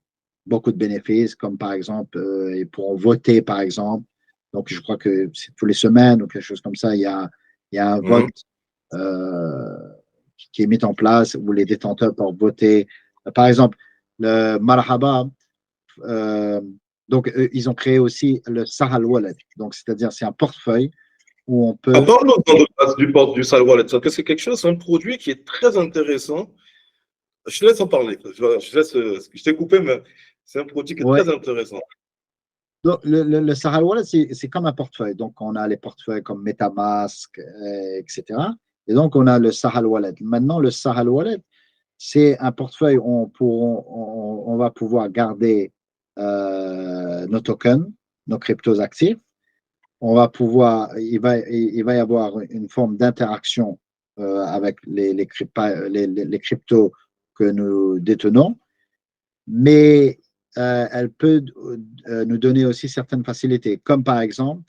Speaker 2: beaucoup de bénéfices, comme par exemple, ils pourront voter, par exemple. Donc, je crois que c'est tous les semaines ou quelque chose comme ça, il y a un vote qui est mis en place où les détenteurs peuvent voter. Par exemple, le Marhaba, euh, donc ils ont créé aussi le Sahal Wallet. Donc, c'est-à-dire, c'est un portefeuille où on peut.
Speaker 1: Parlons de base du port du Sal Wallet, parce que c'est quelque chose, c'est un produit qui est très intéressant. Je te laisse en parler. Je t'ai coupé, mais c'est un produit qui est
Speaker 2: Ouais.
Speaker 1: très intéressant.
Speaker 2: Donc, le Sahal Wallet, c'est comme un portefeuille. Donc, on a les portefeuilles comme MetaMask, etc. Et donc, on a le Sahal Wallet. Maintenant, le Sahal Wallet, c'est un portefeuille où on va pouvoir garder nos tokens, nos cryptos actifs. Il va y avoir une forme d'interaction avec les cryptos que nous détenons, mais elle peut nous donner aussi certaines facilités, comme par exemple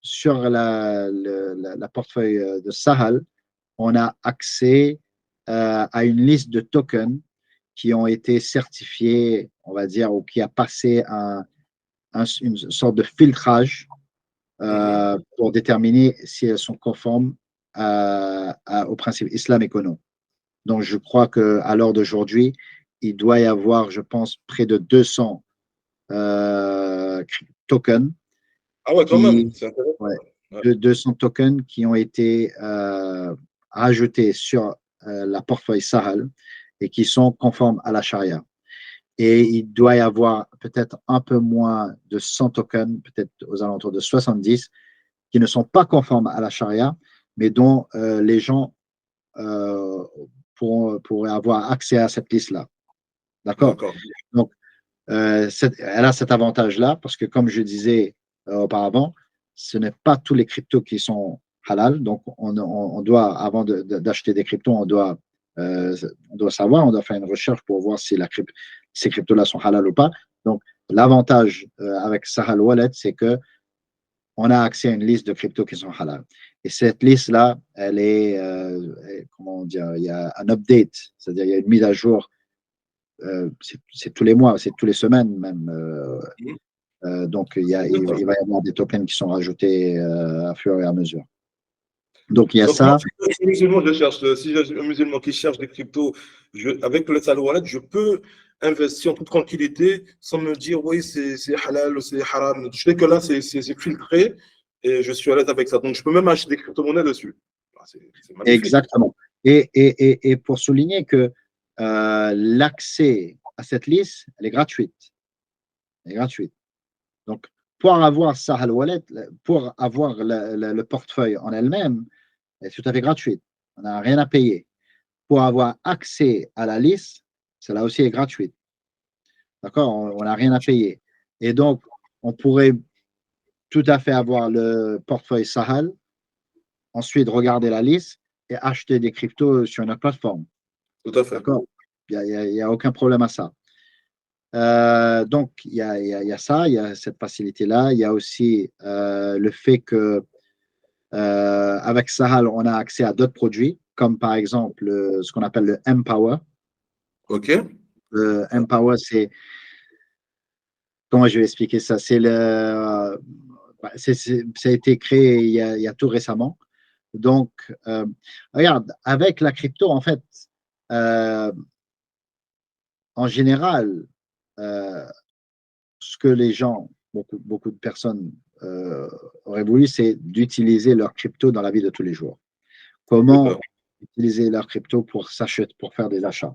Speaker 2: sur la portefeuille de Sahal, on a accès à une liste de tokens qui ont été certifiés, on va dire, ou qui a passé une sorte de filtrage pour déterminer si elles sont conformes au principe islam écono. Donc, je crois qu'à l'heure d'aujourd'hui, il doit y avoir, je pense, près de 200 tokens
Speaker 1: Ah ouais, quand même,
Speaker 2: qui,
Speaker 1: c'est intéressant.
Speaker 2: ouais,
Speaker 1: Ouais.
Speaker 2: de 200 tokens qui ont été rajoutés sur la portefeuille Sahel et qui sont conformes à la charia. Et il doit y avoir peut-être un peu moins de 100 tokens, peut-être aux alentours de 70, qui ne sont pas conformes à la charia, mais dont les gens pourraient avoir accès à cette liste-là. D'accord?
Speaker 1: D'accord.
Speaker 2: Donc, elle a cet avantage-là parce que, comme je disais auparavant, ce n'est pas tous les cryptos qui sont halal. Donc, on doit, avant d'acheter des cryptos, on doit savoir, on doit faire une recherche pour voir si ces cryptos-là sont halal ou pas. Donc, l'avantage avec Sahal Wallet, c'est que on a accès à une liste de cryptos qui sont halal. Et cette liste-là, comment dire, il y a un update, c'est-à-dire il y a une mise à jour c'est tous les mois, c'est tous les semaines même. Donc, il va y avoir des tokens qui sont rajoutés à fur et à mesure. Donc, il y a
Speaker 1: Donc, moi,
Speaker 2: ça.
Speaker 1: si je suis musulman, si j'ai un musulman qui cherche des cryptos, avec le Sal Wallet, je peux investir en toute tranquillité sans me dire, oui, c'est halal ou c'est haram. Je sais que là, c'est filtré et je suis à l'aise avec ça. Donc, je peux même acheter des crypto-monnaies dessus. Ah, c'est magnifique.
Speaker 2: Exactement. Et pour souligner que l'accès à cette liste, elle est gratuite. Elle est gratuite. Donc, pour avoir Sahal Wallet, pour avoir le portefeuille en elle-même, elle est tout à fait gratuite. On n'a rien à payer. Pour avoir accès à la liste, cela aussi est gratuite. D'accord? On n'a rien à payer. Et donc, on pourrait tout à fait avoir le portefeuille Sahal, ensuite regarder la liste et acheter des cryptos sur notre plateforme.
Speaker 1: Tout à fait.
Speaker 2: D'accord? Il n'y a aucun problème à ça. Donc, il y a ça, il y a cette facilité-là. Il y a aussi le fait que avec Sahal, on a accès à d'autres produits, comme par exemple ce qu'on appelle le Empower.
Speaker 1: OK.
Speaker 2: Le Empower, c'est comment je vais expliquer ça? Ça a été créé il y a tout récemment. Donc, regarde, avec la crypto, en fait, euh, en général, euh, ce que les gens, beaucoup de personnes auraient voulu, c'est d'utiliser leur crypto dans la vie de tous les jours. Comment utiliser leur crypto pour s'acheter, pour faire des achats?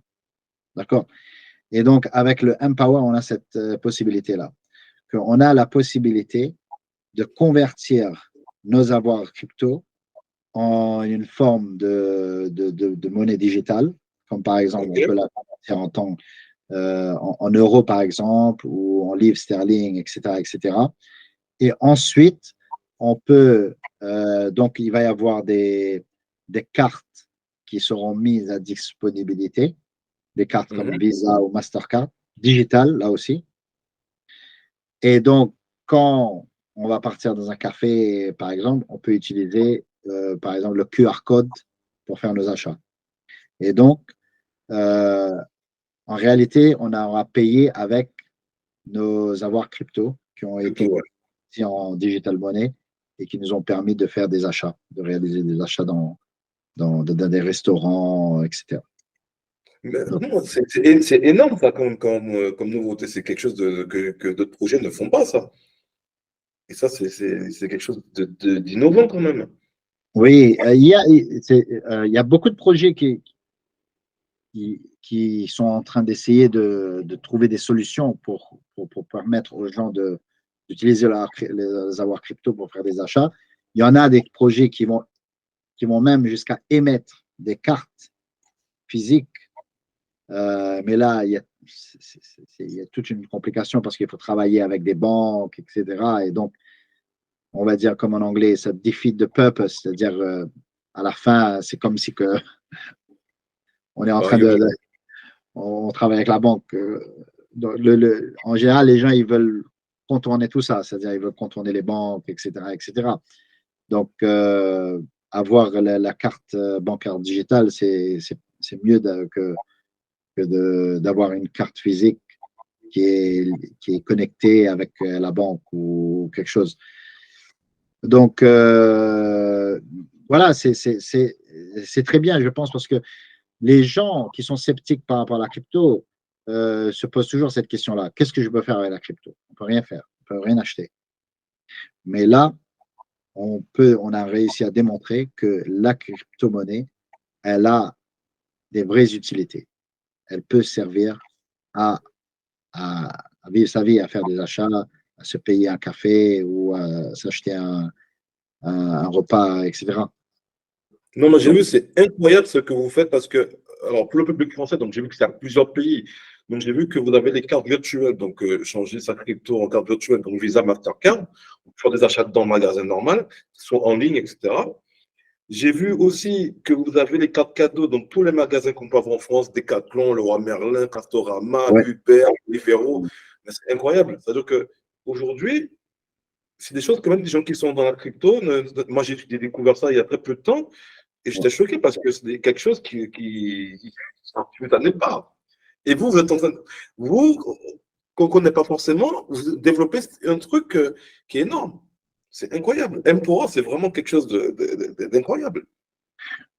Speaker 2: D'accord? Et donc, avec le Empower, on a cette possibilité-là. On a la possibilité de convertir nos avoirs crypto en une forme de monnaie digitale, comme par exemple, on
Speaker 1: OK.
Speaker 2: peut la convertir en euros, par exemple, ou en livres sterling, etc., etc. Et ensuite, on peut, donc, il va y avoir des cartes qui seront mises à disponibilité, des cartes comme
Speaker 1: Mhm.
Speaker 2: Visa ou Mastercard, digitales, là aussi. Et donc, quand on va partir dans un café, par exemple, on peut utiliser, par exemple, le QR code pour faire nos achats. Et donc, euh, en réalité, on aura payé avec nos avoirs crypto qui ont été
Speaker 1: Plutôt, ouais.
Speaker 2: ici en digital money et qui nous ont permis de faire des achats, de réaliser des achats dans des restaurants, etc.
Speaker 1: Mais
Speaker 2: Donc,
Speaker 1: non, c'est énorme ça comme nouveauté. C'est quelque chose que d'autres projets ne font pas, ça. Et ça, c'est quelque chose d'innovant quand même.
Speaker 2: oui, il y a beaucoup de projets qui sont en train d'essayer de trouver des solutions pour permettre aux gens d'utiliser les avoirs crypto pour faire des achats. Il y en a des projets qui vont même jusqu'à émettre des cartes physiques. Mais là, il y a toute une complication parce qu'il faut travailler avec des banques, etc. Et donc, on va dire comme en anglais, ça defeat the purpose, c'est-à-dire à la fin, c'est comme si que on est en train on travaille avec la banque. En général, les gens, ils veulent contourner tout ça, c'est-à-dire ils veulent contourner les banques, etc., etc. Donc, avoir la carte bancaire digitale, c'est mieux que d'avoir une carte physique qui est connectée avec la banque ou quelque chose. Donc, voilà, c'est très bien, je pense, parce que les gens qui sont sceptiques par rapport à la crypto se posent toujours cette question-là. Qu'est-ce que je peux faire avec la crypto? On ne peut rien faire, on ne peut rien acheter. Mais là, on a réussi à démontrer que la crypto-monnaie, elle a des vraies utilités. Elle peut servir à, à vivre sa vie, à faire des achats, à se payer un café ou à s'acheter un repas, etc.
Speaker 1: Non, mais j'ai
Speaker 2: Donc,
Speaker 1: vu, c'est incroyable ce que vous faites parce que, alors pour le public français, donc j'ai vu que c'est à plusieurs pays. Donc j'ai vu que vous avez les cartes virtuelles, donc changer sa crypto en carte virtuelle, donc Visa, Mastercard, pour faire des achats dans le magasin normal, soit en ligne, etc. J'ai vu aussi que vous avez les cartes cadeaux dans tous les magasins qu'on peut avoir en France, Decathlon, Leroy Merlin, Castorama,
Speaker 2: ouais.
Speaker 1: Uber, Deliveroo. Mais c'est incroyable. C'est-à-dire qu'aujourd'hui, c'est des choses que même des gens qui sont dans la crypto, moi j'ai découvert ça il y a très peu de temps, et
Speaker 2: Ouais.
Speaker 1: j'étais choqué parce que c'est quelque chose qui ne t'en pas. Et vous, vous êtes en train vous, qu'on ne connaît pas forcément, vous développez un truc qui est énorme. C'est incroyable. M4A, c'est vraiment quelque chose d'incroyable.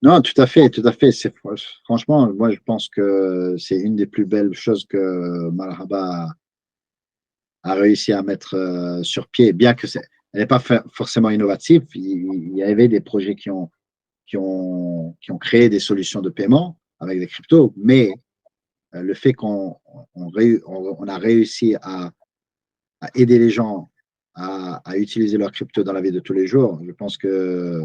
Speaker 2: Non, tout à fait, tout à fait. Franchement, moi, je pense que c'est une des plus belles choses que Malhaba a réussi à mettre sur pied, bien que elle n'est pas forcément innovative. Il y avait des projets qui ont créé des solutions de paiement avec des cryptos, mais le fait on a réussi à aider les gens à utiliser leur crypto dans la vie de tous les jours, je pense que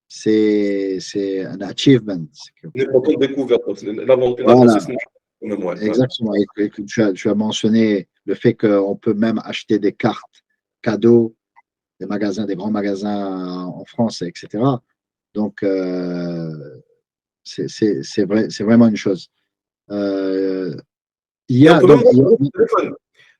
Speaker 2: c'est un achievement.
Speaker 1: Une importante découverte. L'avancée,
Speaker 2: Voilà,
Speaker 1: c'est quand même, ouais.
Speaker 2: exactement. Et que tu as mentionné le fait qu'on peut même acheter des cartes cadeaux des magasins, des grands magasins en France, etc. Donc, c'est vraiment une chose. Euh, il y
Speaker 1: Et on
Speaker 2: a
Speaker 1: peut même
Speaker 2: donc,
Speaker 1: recharger son téléphone.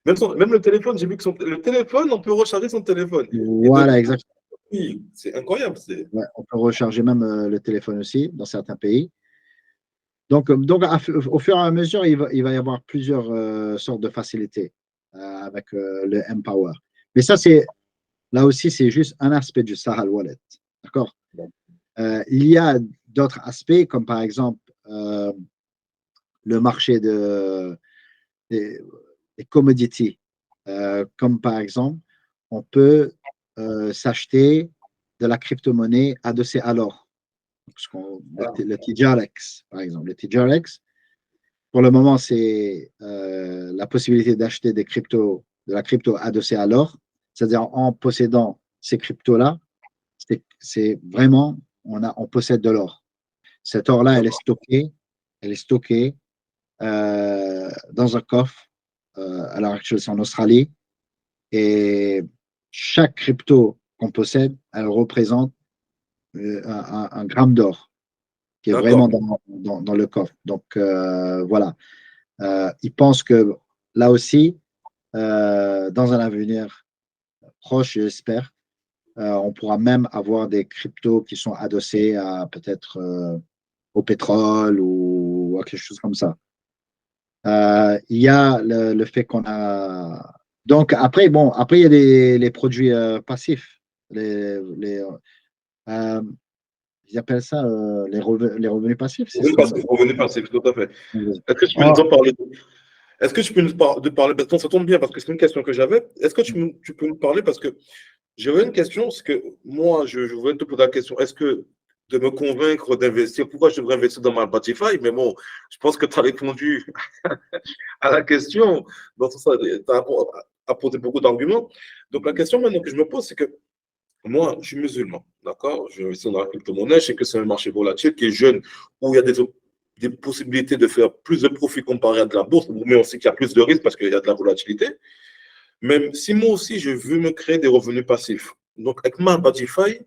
Speaker 1: Même le téléphone, j'ai vu que le téléphone, on peut recharger son téléphone. Et
Speaker 2: voilà,
Speaker 1: depuis,
Speaker 2: exactement.
Speaker 1: oui, c'est incroyable.
Speaker 2: Ouais, on peut recharger même le téléphone aussi dans certains pays. Donc au fur et à mesure, il va y avoir plusieurs sortes de facilités avec le Empower. Mais ça, là aussi, c'est juste un aspect du Sahel Wallet. D'accord? Il y a d'autres aspects, comme par exemple le marché des, des commodities, comme par exemple, on peut s'acheter de la crypto-monnaie adossée à l'or. Le TJRX, par exemple. Le TJRX, pour le moment, c'est la possibilité d'acheter de la crypto adossée à l'or, c'est-à-dire en possédant ces cryptos-là, c'est vraiment, on possède de l'or. Cet or-là, elle est stockée dans un coffre. À l'heure actuelle, c'est en Australie. Et chaque crypto qu'on possède, elle représente un gramme d'or qui est vraiment
Speaker 1: D'accord.
Speaker 2: dans le coffre. Donc, voilà. Ils pensent que là aussi, dans un avenir proche, j'espère, on pourra même avoir des cryptos qui sont adossés à peut-être au pétrole ou à quelque chose comme ça. Il y a le fait qu'on a. Donc, après, bon, après, il y a les produits passifs. Euh, ils appellent ça les revenus passifs, c'est ce qu'on dit.
Speaker 1: Revenu passif, tout à fait. Est-ce que tu peux nous
Speaker 2: Oh,
Speaker 1: en parler? Est-ce que tu peux nous parler? Parce que ça tombe bien, parce que c'est une question que j'avais. Est-ce que tu peux nous parler? Parce que j'avais une question, c'est que moi, je voulais te poser la question. Est-ce que de me convaincre d'investir, pourquoi je devrais investir dans ma Spotify? Mais bon, je pense que tu as répondu à la question. Dans tout ça, tu as apporté beaucoup d'arguments. Donc, la question maintenant que je me pose, c'est que moi, je suis musulman, d'accord? Je investis dans la crypto-monnaie. Je sais que c'est un marché volatile qui est jeune, où il y a des possibilités de faire plus de profits comparé à de la bourse, mais on sait qu'il y a plus de risques parce qu'il y a de la volatilité. Même si moi aussi, je veux me créer des revenus passifs. Donc, avec ma Spotify,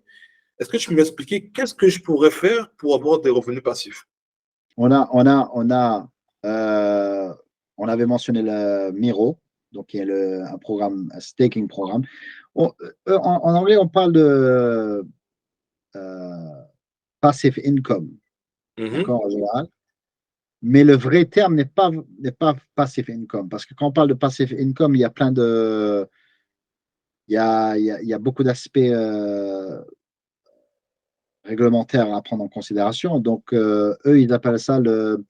Speaker 1: est-ce que tu peux m'expliquer qu'est-ce que je pourrais faire pour avoir des revenus passifs?
Speaker 2: euh, on avait mentionné le Miro, donc qui est un programme, un staking programme. En anglais, on parle de euh, passive income,
Speaker 1: Mhm,
Speaker 2: d'accord, en général. Mais le vrai terme n'est pas passive income, parce que quand on parle de passive income, il y a plein de, il y a beaucoup d'aspects réglementaires à prendre en considération. Donc, eux, ils appellent ça le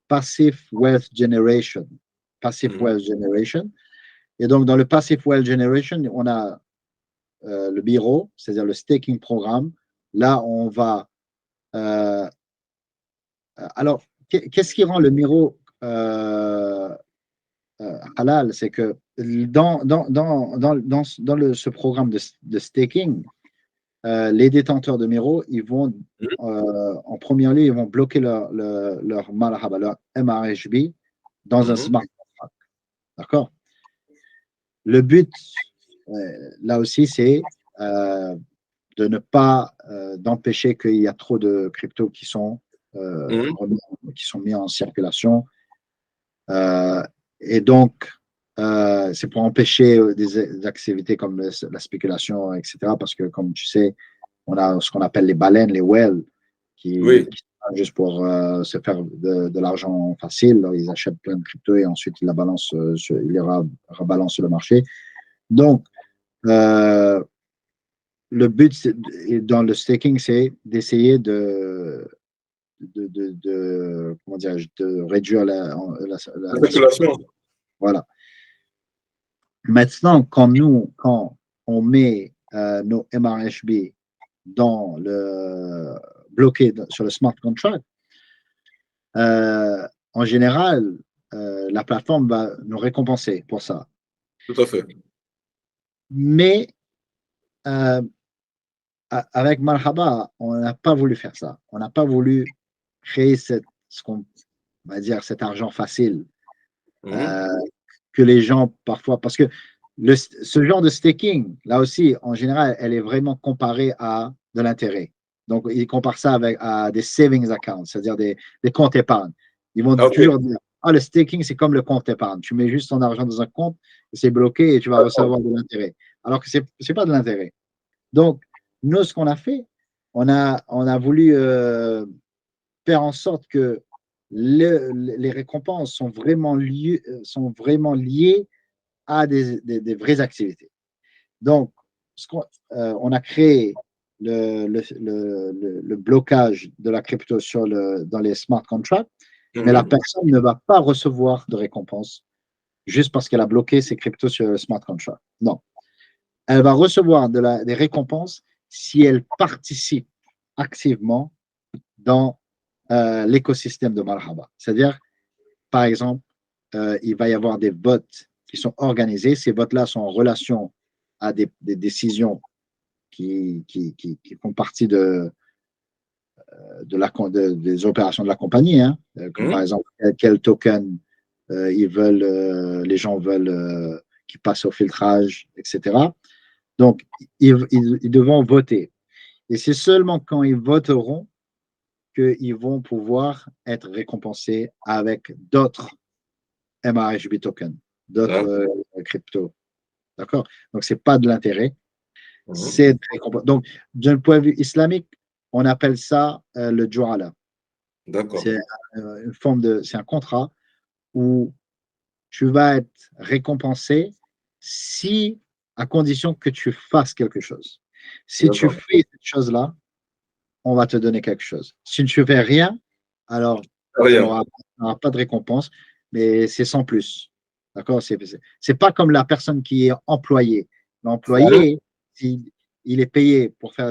Speaker 2: passive wealth generation. Passive
Speaker 1: mhm,
Speaker 2: wealth generation. Et donc, dans le passive wealth generation, on a le bureau, c'est-à-dire le staking programme. Là, on va. Alors, qu'est-ce qui rend le Miro halal? C'est que ce programme de staking, les détenteurs de Miro, ils vont, en premier lieu, ils vont bloquer leur Malahaba, leur MRHB dans un
Speaker 1: mhm,
Speaker 2: smart contract. D'accord? Le but, là aussi, c'est euh, de ne pas d'empêcher qu'il y a trop de cryptos
Speaker 1: mhm.
Speaker 2: qui sont mis en circulation. Euh, et donc, c'est pour empêcher des activités comme la spéculation, etc. Parce que, comme tu sais, on a ce qu'on appelle les baleines, les whales,
Speaker 1: Oui,
Speaker 2: qui sont juste pour se faire de l'argent facile. Ils achètent plein de cryptos et ensuite ils ils les rebalancent sur le marché. Donc, euh, le but dans le staking, c'est d'essayer comment dire, de réduire
Speaker 1: la
Speaker 2: la
Speaker 1: spéculation.
Speaker 2: voilà. Maintenant, quand on met nos MRHB bloqués sur le smart contract, en général, la plateforme va nous récompenser pour ça.
Speaker 1: Tout à fait.
Speaker 2: Mais euh, avec Marhaba, on n'a pas voulu faire ça. On n'a pas voulu créer ce qu'on va dire cet argent facile
Speaker 1: Mhm.
Speaker 2: euh, que les gens parfois, parce que ce genre de staking, là aussi, en général, elle est vraiment comparée à de l'intérêt. Donc, ils comparent ça à des savings accounts, c'est-à-dire des comptes épargne. Ils vont
Speaker 1: Ok.
Speaker 2: toujours dire, ah, le staking, c'est comme le compte épargne. Tu mets juste ton argent dans un compte, c'est bloqué et tu vas
Speaker 1: D'accord.
Speaker 2: recevoir de l'intérêt. Alors que ce n'est pas de l'intérêt. Donc, nous, ce qu'on a fait, on a voulu faire en sorte que les récompenses sont vraiment liées à des vraies activités. Donc, on a créé le blocage de la crypto dans les smart contracts, mais la
Speaker 1: Mhm.
Speaker 2: personne ne va pas recevoir de récompense juste parce qu'elle a bloqué ses cryptos sur le smart contract. Non, elle va recevoir des récompenses si elle participe activement dans l'écosystème de Marhaba. C'est-à-dire, par exemple, il va y avoir des votes qui sont organisés. Ces votes-là sont en relation à des décisions qui font partie des opérations de la compagnie, hein, comme par
Speaker 1: Mhm.
Speaker 2: exemple quel token les gens veulent qui passe au filtrage, etc. Donc, ils devront voter. Et c'est seulement quand ils voteront qu'ils vont pouvoir être récompensés avec d'autres MRHB tokens. d'autres cryptos. D'accord? Donc, ce n'est pas de l'intérêt,
Speaker 1: Mhm.
Speaker 2: c'est de récompense. Donc, d'un point de vue islamique, on appelle ça le ju'ala.
Speaker 1: D'accord.
Speaker 2: C'est une forme c'est un contrat où tu vas être récompensé si, à condition que tu fasses quelque chose. Si tu
Speaker 1: D'accord.
Speaker 2: fais cette chose-là, on va te donner quelque chose. Si tu ne fais rien, alors tu
Speaker 1: Rien.
Speaker 2: n'auras pas de récompense, mais c'est sans plus. D'accord? C'est pas comme la personne qui est employée.
Speaker 1: Mhm.
Speaker 2: L'employé, il est payé pour faire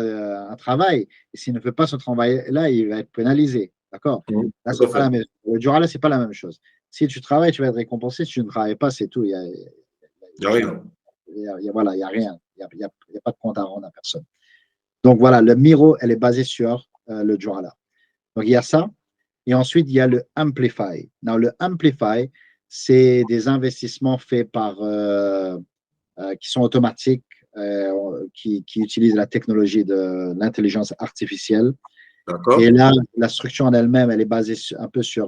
Speaker 2: un travail, et s'il ne fait pas ce travail-là, il va être pénalisé. D'accord?
Speaker 1: Mhm.
Speaker 2: Là,
Speaker 1: Tout
Speaker 2: c'est
Speaker 1: à
Speaker 2: pas la
Speaker 1: fait.
Speaker 2: même. Le Durala, c'est pas la même chose. Si tu travailles, tu vas être récompensé. Si tu ne travailles pas, c'est tout.
Speaker 1: Il n'y a rien.
Speaker 2: Voilà, il y a rien. Il y a pas de compte à rendre à personne. Donc voilà, le Miro, elle est basée sur le Durala. Donc il y a ça. Et ensuite, il y a le Amplify. Now, le Amplify, c'est des investissements faits qui sont automatiques, qui utilisent la technologie de l'intelligence artificielle. Et
Speaker 1: D'accord.
Speaker 2: là, la structure en elle-même, elle est basée un peu sur.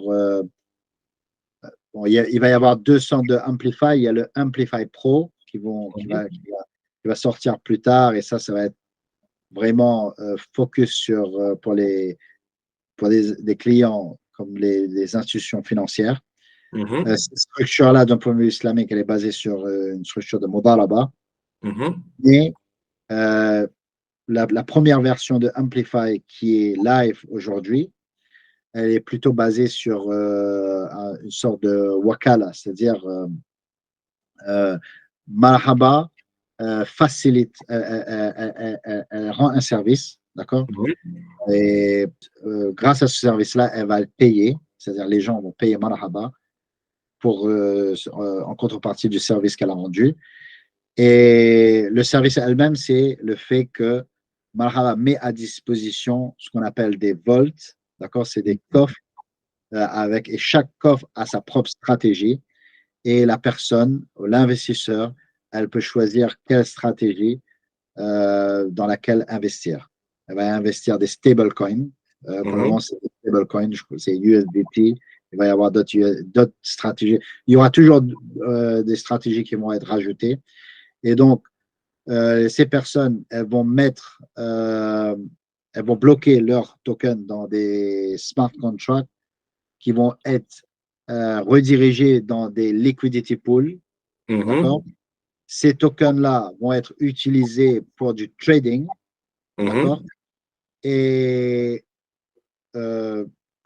Speaker 2: Bon, il va y avoir deux sortes de Amplify. Il y a le Amplify Pro qui va sortir plus tard. Et ça va être vraiment focus sur, pour des clients comme les institutions financières.
Speaker 1: Mhm.
Speaker 2: Cette structure-là, d'un point de vue islamique, elle est basée sur une structure de Modalaba.
Speaker 1: Mhm.
Speaker 2: Mais euh, la première version de Amplify qui est live aujourd'hui, elle est plutôt basée sur une sorte de wakala, c'est-à-dire Marhaba facilite, elle rend un service, d'accord?
Speaker 1: Mhm.
Speaker 2: Et grâce à ce service-là, elle va le payer, c'est-à-dire les gens vont payer Marhaba en contrepartie du service qu'elle a rendu. Et le service elle-même, c'est le fait que Marhaba met à disposition ce qu'on appelle des vaults, d'accord? C'est des coffres et chaque coffre a sa propre stratégie et la personne, l'investisseur, elle peut choisir quelle stratégie dans laquelle investir. Elle va investir des stablecoins. Pour le moment,
Speaker 1: Mhm.
Speaker 2: c'est des stablecoins, c'est USDT. Il va y avoir d'autres stratégies. Il y aura toujours des stratégies qui vont être rajoutées. Et donc, ces personnes, elles vont bloquer leurs tokens dans des smart contracts qui vont être redirigés dans des liquidity pools. D'accord?
Speaker 1: Mhm.
Speaker 2: Ces tokens-là vont être utilisés pour du trading. D'accord?
Speaker 1: Mhm.
Speaker 2: Et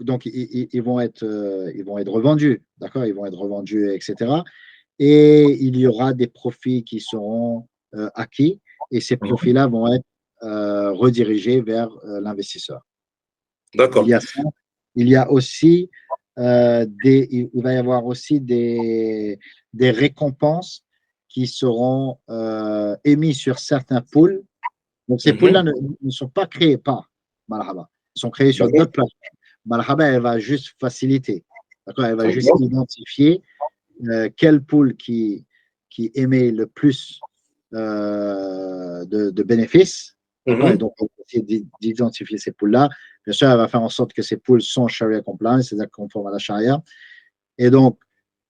Speaker 2: donc, ils vont être revendus. D'accord? Ils vont être revendus, etc. Et il y aura des profits qui seront acquis et ces
Speaker 1: Mhm.
Speaker 2: profits-là vont être redirigés vers l'investisseur. Il
Speaker 1: D'accord.
Speaker 2: y a ça. Il y a aussi il va y avoir aussi des récompenses qui seront émises sur certains pools. Donc, ces pools-là
Speaker 1: Mhm.
Speaker 2: ne sont pas créés par Malhaba. Ils sont créés sur
Speaker 1: D'accord.
Speaker 2: d'autres plateformes. Malhaba, elle va juste faciliter. D'accord? Elle va juste
Speaker 1: D'accord.
Speaker 2: identifier quel pool qui émet le plus de bénéfices. D'accord? Et
Speaker 1: Mhm.
Speaker 2: donc, on va essayer d'identifier ces pools-là. Bien sûr, elle va faire en sorte que ces pools sont Sharia compliant, c'est-à-dire conformes à la Sharia. Et donc,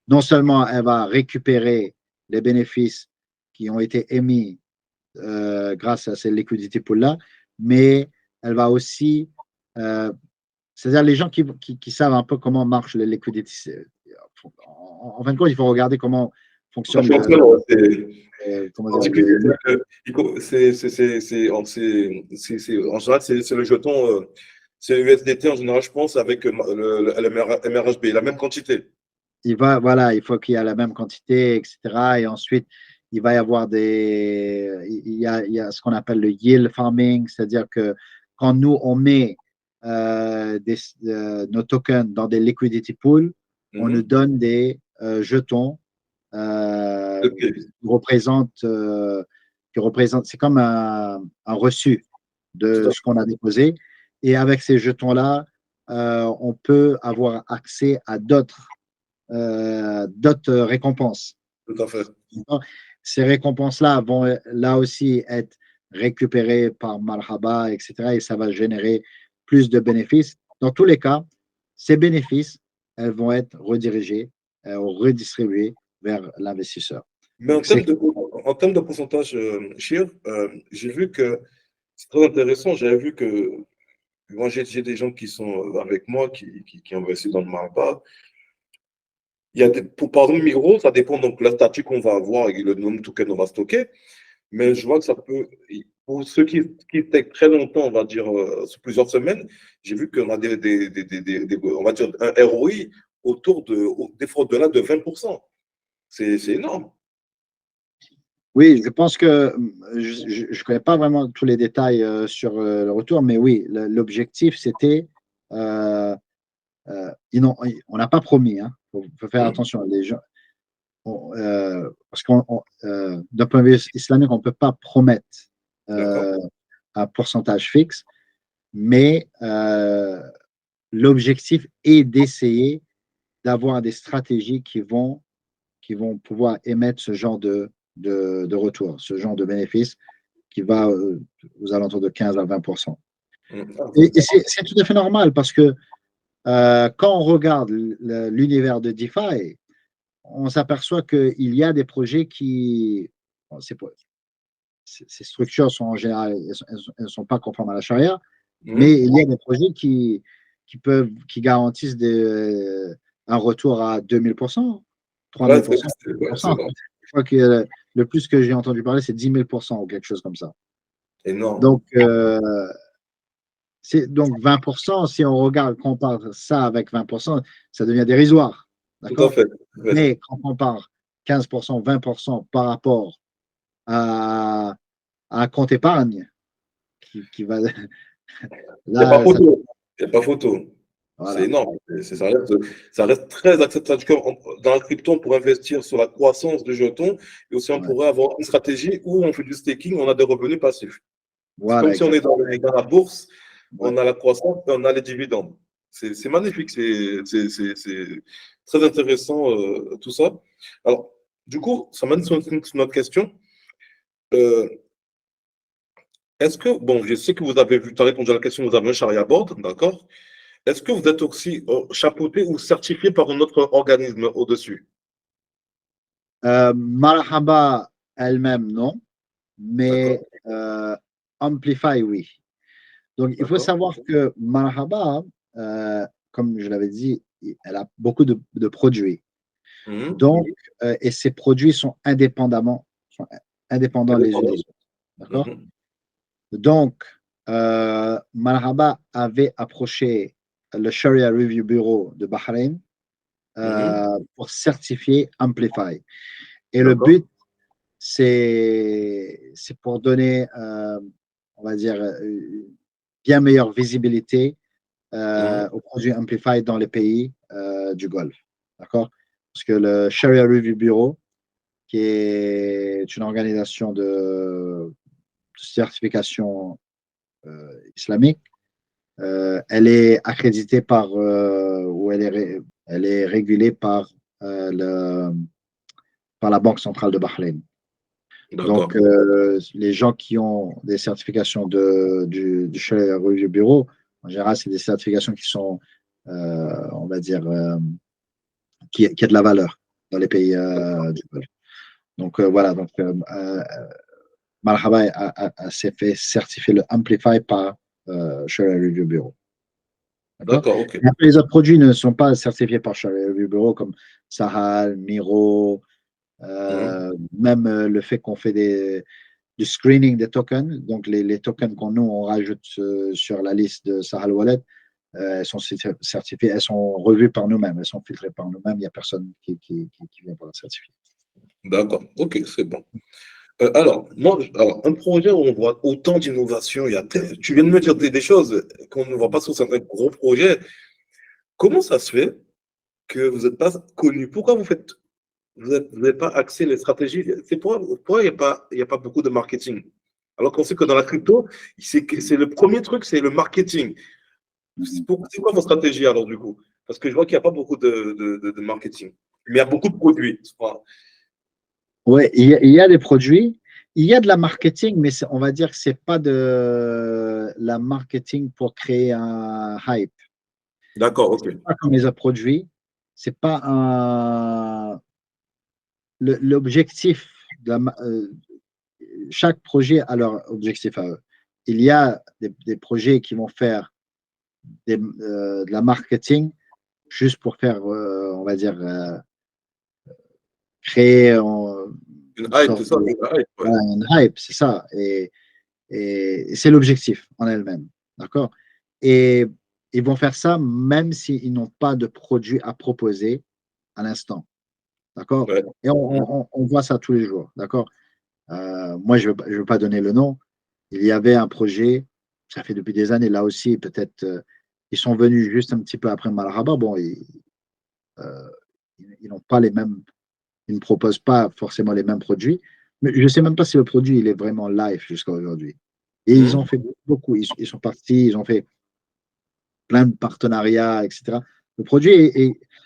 Speaker 2: non seulement elle va récupérer les bénéfices qui ont été émis grâce à ces liquidity pools-là, mais elle va aussi, euh, c'est-à-dire les gens qui savent un peu comment marche les liquidity, en fin de compte, il faut regarder comment
Speaker 1: Ça
Speaker 2: fonctionne
Speaker 1: fonctionne, ouais,
Speaker 2: comment
Speaker 1: en
Speaker 2: dire,
Speaker 1: particulier, en général, c'est le jeton, c'est USDT en général, je pense, avec le MRHB, la même quantité.
Speaker 2: voilà, il faut qu'il y ait la même quantité, etc. Et ensuite, il va y avoir il y a ce qu'on appelle le yield farming, c'est-à-dire que quand nous, on met nos tokens dans des liquidity pools, on nous
Speaker 1: Mhm.
Speaker 2: donne des jetons
Speaker 1: Ok.
Speaker 2: qui représentent, c'est comme un reçu
Speaker 1: Tout
Speaker 2: de
Speaker 1: à
Speaker 2: ce qu'on a déposé. Et avec ces jetons-là, on peut avoir accès à d'autres récompenses.
Speaker 1: tout à fait.
Speaker 2: Ces récompenses-là vont là aussi être récupérées par Marhaba, etc. Et ça va générer plus de bénéfices. Dans tous les cas, ces bénéfices, elles vont être redirigés ou redistribués vers l'investisseur.
Speaker 1: Mais
Speaker 2: Donc, c'est
Speaker 1: en termes de pourcentage, Chir, j'ai vu que c'est très intéressant. J'avais vu que moi, j'ai des gens qui sont avec moi qui investissent dans le Marba. Il y a par exemple, Miro, ça dépend donc le statut qu'on va avoir et le nombre de tokens qu'on va stocker. Mais je vois que ça peut, pour ceux qui take très longtemps, on va dire sur plusieurs semaines, j'ai vu qu'on a on va dire un ROI autour des fois au-delà de 20%. C'est énorme.
Speaker 2: Oui, je pense que je ne connais pas vraiment tous les détails sur le retour, mais oui, l'objectif, c'était, on n'a pas promis, hein, faut faire attention, les gens, parce d'un point de vue islamique, on ne peut pas promettre
Speaker 1: D'accord.
Speaker 2: un pourcentage fixe, mais l'objectif est d'essayer d'avoir des stratégies qui vont pouvoir émettre ce genre de retour, ce genre de bénéfice qui va aux alentours de 15 à 20%. Et c'est tout à fait normal parce que quand on regarde l'univers de DeFi, on s'aperçoit qu'il y a des projets qui, bon, ces structures sont en général, elles ne sont pas conformes à la charia, mais il y a des projets qui garantissent un retour à 2000%,
Speaker 1: Ouais,
Speaker 2: 3000%.
Speaker 1: c'est vrai.
Speaker 2: Je crois que le plus que j'ai entendu parler, c'est 10 000% ou quelque chose comme ça.
Speaker 1: Énorme.
Speaker 2: Donc, donc 20%, si on regarde, compare ça avec 20%, ça devient dérisoire.
Speaker 1: Tout à
Speaker 2: D'accord?
Speaker 1: fait.
Speaker 2: Mais quand on compare 15%, 20% par rapport à un compte épargne qui va.
Speaker 1: Il n'y a pas
Speaker 2: Là, ça,
Speaker 1: photo. Il n'y a pas photo. C'est
Speaker 2: voilà.
Speaker 1: énorme. Ça reste très acceptable. Dans la crypto, pour investir sur la croissance de jetons, et aussi on
Speaker 2: Ouais.
Speaker 1: pourrait avoir une stratégie où on fait du staking, on a des revenus passifs. C'est
Speaker 2: Voilà,
Speaker 1: comme si on est
Speaker 2: exactement.
Speaker 1: dans la bourse,
Speaker 2: Ouais.
Speaker 1: on a la croissance et on a les dividendes. C'est magnifique, c'est très intéressant tout ça. Alors, du coup, ça mène sur notre question. Euh, Est-ce que, bon, je sais que vous avez vu, tu as répondu à la question, vous avez un Sharia board, d'accord? Est-ce que vous êtes aussi chapeauté ou certifié par un autre organisme au-dessus?
Speaker 2: Marhaba elle-même, non, mais
Speaker 1: D'accord,
Speaker 2: Amplify, oui. Donc, il faut
Speaker 1: d'accord.
Speaker 2: savoir que Marhaba, comme je l'avais dit, elle a beaucoup de produits.
Speaker 1: Mhm.
Speaker 2: Donc, et ces produits sont indépendants les uns
Speaker 1: Indépendant.
Speaker 2: des autres. D'accord?
Speaker 1: Mhm.
Speaker 2: Donc, Marhaba avait approché le Sharia Review Bureau de Bahreïn
Speaker 1: Mhm.
Speaker 2: pour certifier Amplify. Et le
Speaker 1: D'accord.
Speaker 2: but, c'est pour donner, on va dire, bien meilleure visibilité
Speaker 1: Mhm.
Speaker 2: aux produits Amplify dans les pays du Golfe. D'accord? Parce que le Sharia Review Bureau, qui est une organisation de certification islamique, elle est accréditée par, ou elle est régulée par la Banque centrale de Bahreïn. Donc,
Speaker 1: D'accord.
Speaker 2: les gens qui ont des certifications du Sharia Review Bureau, en général, c'est des certifications qui sont, on va dire, qui a de la valeur dans les pays du Golfe. Donc, voilà. Donc, Marhaba s'est fait certifier le Amplify par Sharia Review Bureau. D'accord?
Speaker 1: D'accord, ok.
Speaker 2: Et après, les autres produits ne sont pas certifiés par Sharia Review Bureau comme Sahal, Miro,
Speaker 1: Mhm.
Speaker 2: même le fait qu'on fait du screening des tokens. Donc, les tokens qu'on nous, on rajoute sur la liste de Sahal Wallet, elles sont certifiées, elles sont revues par nous-mêmes, elles sont filtrées par nous-mêmes. Il n'y a personne qui vient pour la certifier.
Speaker 1: D'accord, ok, c'est bon. Alors, un projet où on voit autant d'innovation, tu viens de me dire des choses qu'on ne voit pas sur certains gros projets. Comment ça se fait que vous n'êtes pas connu? Pourquoi vous n'avez pas axé les stratégies? Pourquoi il y a pas beaucoup de marketing? Alors qu'on sait que dans la crypto, c'est le premier truc, c'est le marketing.
Speaker 2: Mhm.
Speaker 1: C'est quoi votre stratégie alors du coup? Parce que je vois qu'il n'y a pas beaucoup de marketing. Mais il y a beaucoup de produits.
Speaker 2: Ouais, il y a des produits, il y a de la marketing, mais on va dire que c'est pas de la marketing pour créer un hype.
Speaker 1: D'accord, ok.
Speaker 2: C'est pas comme les autres produits. C'est pas un. l'objectif chaque projet a leur objectif à eux. Il y a des projets qui vont faire de la marketing juste pour faire, on va dire, créer
Speaker 1: Une
Speaker 2: une
Speaker 1: hype, c'est
Speaker 2: sorte
Speaker 1: ça,
Speaker 2: de
Speaker 1: une hype, ouais.
Speaker 2: voilà, une hype, c'est ça. Et c'est l'objectif en elle-même. D'accord? Et ils vont faire ça même s'ils n'ont pas de produit à proposer à l'instant. D'accord?
Speaker 1: Ouais.
Speaker 2: Et on voit ça tous les jours. D'accord? Moi, je ne veux pas donner le nom. Il y avait un projet, ça fait depuis des années, là aussi, peut-être, ils sont venus juste un petit peu après Malraba. Bon, euh, ils n'ont pas les mêmes, ils ne proposent pas forcément les mêmes produits. Mais je ne sais même pas si le produit il est vraiment live jusqu'à aujourd'hui. Et ils ont
Speaker 1: Mhm.
Speaker 2: fait beaucoup. Ils sont partis, ils ont fait plein de partenariats, etc. Le produit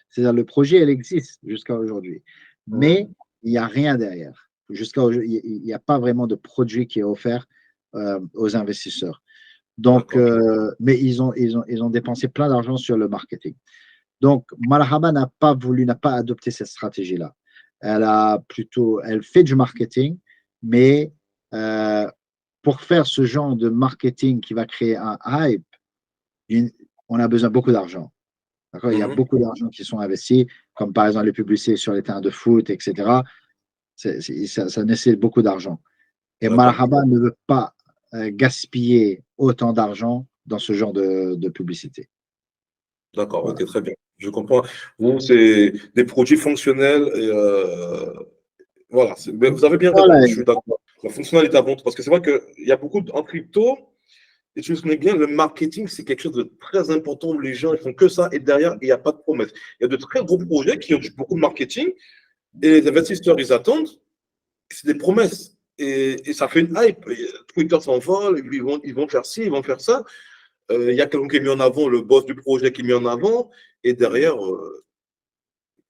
Speaker 2: c'est-à-dire le projet, il existe jusqu'à aujourd'hui. Mais
Speaker 1: Mhm.
Speaker 2: il n'y a rien derrière. Jusqu'à aujourd'hui, il n'y a pas vraiment de produit qui est offert aux investisseurs. Donc,
Speaker 1: D'accord.
Speaker 2: mais ils ont dépensé plein d'argent sur le marketing. Donc, Malhaba n'a pas adopté cette stratégie-là. Elle fait du marketing, mais euh, pour faire ce genre de marketing qui va créer un hype, on a besoin de beaucoup d'argent. D'accord? Il y a
Speaker 1: Mhm.
Speaker 2: beaucoup d'argent qui sont investis, comme par exemple les publicités sur les terrains de foot, etc. Ça nécessite beaucoup d'argent. Et
Speaker 1: D'accord.
Speaker 2: Malhaba ne veut pas gaspiller autant d'argent dans ce genre de publicité.
Speaker 1: D'accord,
Speaker 2: Voilà.
Speaker 1: ok, très bien. Je comprends. Vous, c'est des produits fonctionnels et voilà. Mais vous avez bien raison,
Speaker 2: Voilà.
Speaker 1: je suis d'accord. La fonctionnalité avant tout, parce que c'est vrai qu'il y a beaucoup en crypto, et tu le connais bien, le marketing, c'est quelque chose de très important où les gens ils font que ça et derrière, il n'y a pas de promesse. Il y a de très gros projets qui ont beaucoup de marketing et les investisseurs, ils attendent, c'est des promesses. Et ça fait une hype. Et Twitter s'envole, ils vont faire ci, ils vont faire ça. Il y a quelqu'un qui est mis en avant, le boss du projet qui est mis en avant, et derrière,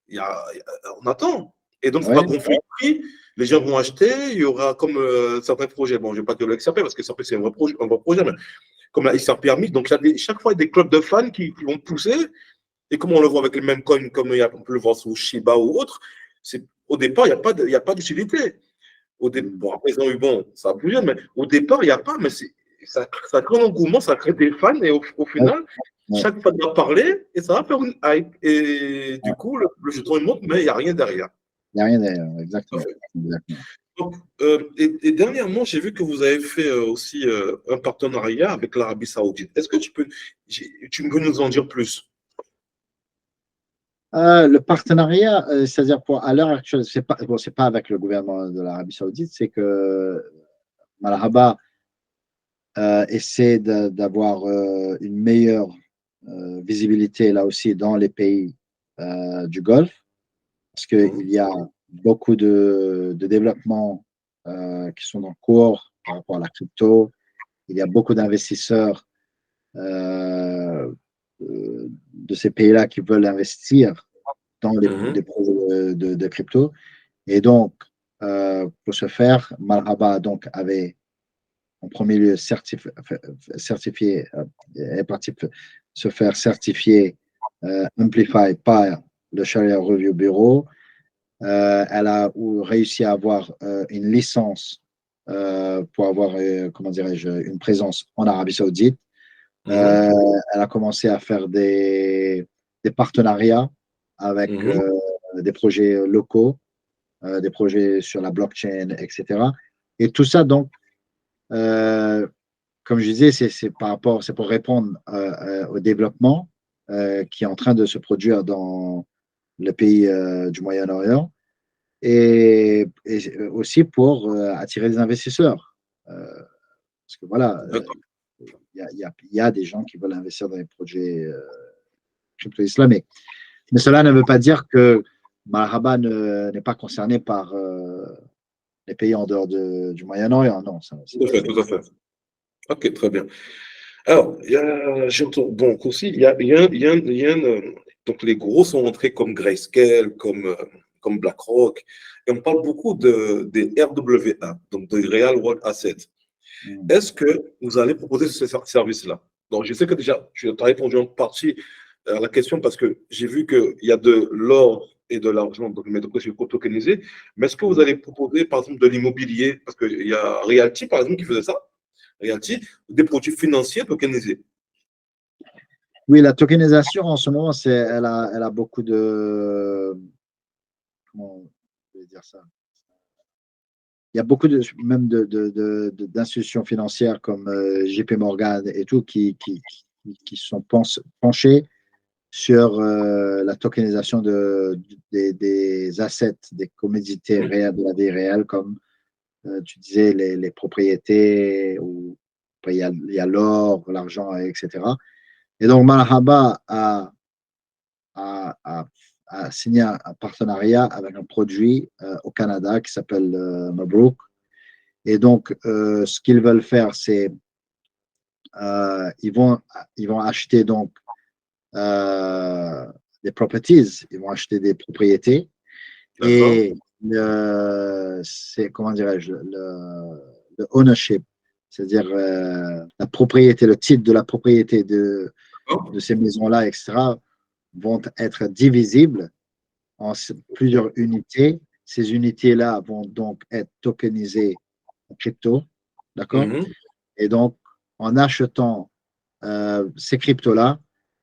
Speaker 1: on attend. Et donc, ça va
Speaker 2: Ouais,
Speaker 1: gonfler le prix. Les gens vont acheter. Il y aura comme certains projets. Bon, je ne vais pas dire le XRP parce que XRP, c'est un vrai projet, mais comme la XRP Army. Donc, chaque fois, il y a des clubs de fans qui vont pousser. Et comme on le voit avec les mêmes coins, comme on peut le voir sur Shiba ou autre, au départ, il n'y a pas d'utilité. Bon, après, ils ont eu bon, ça a bougé, mais au départ, il n'y a pas. Mais ça crée un engouement, ça crée des fans. Et au
Speaker 2: ouais,
Speaker 1: final,
Speaker 2: ouais,
Speaker 1: chaque fan va parler et ça va faire une hype. Et
Speaker 2: ouais.
Speaker 1: du coup, le jeton il monte, mais il n'y a rien derrière.
Speaker 2: Il n'y a rien derrière, exactement. Exactement.
Speaker 1: Donc, et dernièrement, j'ai vu que vous avez fait aussi un partenariat avec l'Arabie Saoudite. Est-ce que tu peux nous en dire plus?
Speaker 2: Le partenariat, c'est-à-dire à l'heure actuelle, c'est pas avec le gouvernement de l'Arabie Saoudite, c'est que Malhaba essaie d'avoir une meilleure visibilité là aussi dans les pays du Golfe, parce qu'il
Speaker 1: Mhm,
Speaker 2: y a beaucoup de développements qui sont en cours par rapport à la crypto. Il y a beaucoup d'investisseurs de ces pays-là qui veulent investir dans
Speaker 1: mhm,
Speaker 2: les projets de crypto. Et donc, pour ce faire, Malhaba donc, avait en premier lieu certifié, est parti se faire certifier Amplify par le Sharia Review Bureau. Elle a réussi à avoir une licence pour avoir, comment dirais-je, une présence en Arabie Saoudite.
Speaker 1: mhm,
Speaker 2: Elle a commencé à faire des partenariats avec
Speaker 1: mhm,
Speaker 2: des projets locaux, des projets sur la blockchain, etc. Et tout ça, donc, euh, comme je disais, c'est pour répondre au développement qui est en train de se produire dans le pays du Moyen-Orient et aussi pour attirer des investisseurs. Parce que voilà,
Speaker 1: d'accord.
Speaker 2: il y a des gens qui veulent investir dans les projets crypto-islamiques. Mais cela ne veut pas dire que Malhaba n'est pas concerné par les pays en dehors du Moyen-Orient. Non,
Speaker 1: Tout à fait, tout à fait. Ok, très bien. Alors, j'entends donc aussi, donc les gros sont entrés comme Grayscale, comme BlackRock, et on parle beaucoup des RWA, donc de Real World Assets.
Speaker 2: mm,
Speaker 1: Est-ce que vous allez proposer ce service-là? Donc, je sais que déjà, tu as répondu en partie à la question parce que j'ai vu qu'il y a de l'or et de l'argent, donc mais donc c'est tokenisé. Mais est-ce que vous allez proposer, par exemple, de l'immobilier? Parce qu'il y a Realty, par exemple, qui faisait ça. Realty, des produits financiers tokenisés.
Speaker 2: Oui, la tokenisation en ce moment, elle a beaucoup de. Comment je vais dire ça? Il y a beaucoup même d'institutions financières comme JP Morgan et tout qui sont penchées sur la tokenisation des assets, des commodités réelles, de la vie réelle, comme tu disais, les propriétés, ou après, il y a l'or, l'argent, etc. Et donc, Marhaba a signé un partenariat avec un produit au Canada qui s'appelle Mabrouk. Et donc, ce qu'ils veulent faire, c'est ils vont acheter donc des properties, ils vont acheter des propriétés.
Speaker 1: D'accord?
Speaker 2: Et c'est, comment dirais-je, le ownership, c'est-à-dire la propriété, le titre de la propriété de ces maisons-là, etc., vont être divisibles en plusieurs unités. Ces unités-là vont donc être tokenisées en crypto, d'accord?
Speaker 1: Mhm.
Speaker 2: Et donc, en achetant ces cryptos-là,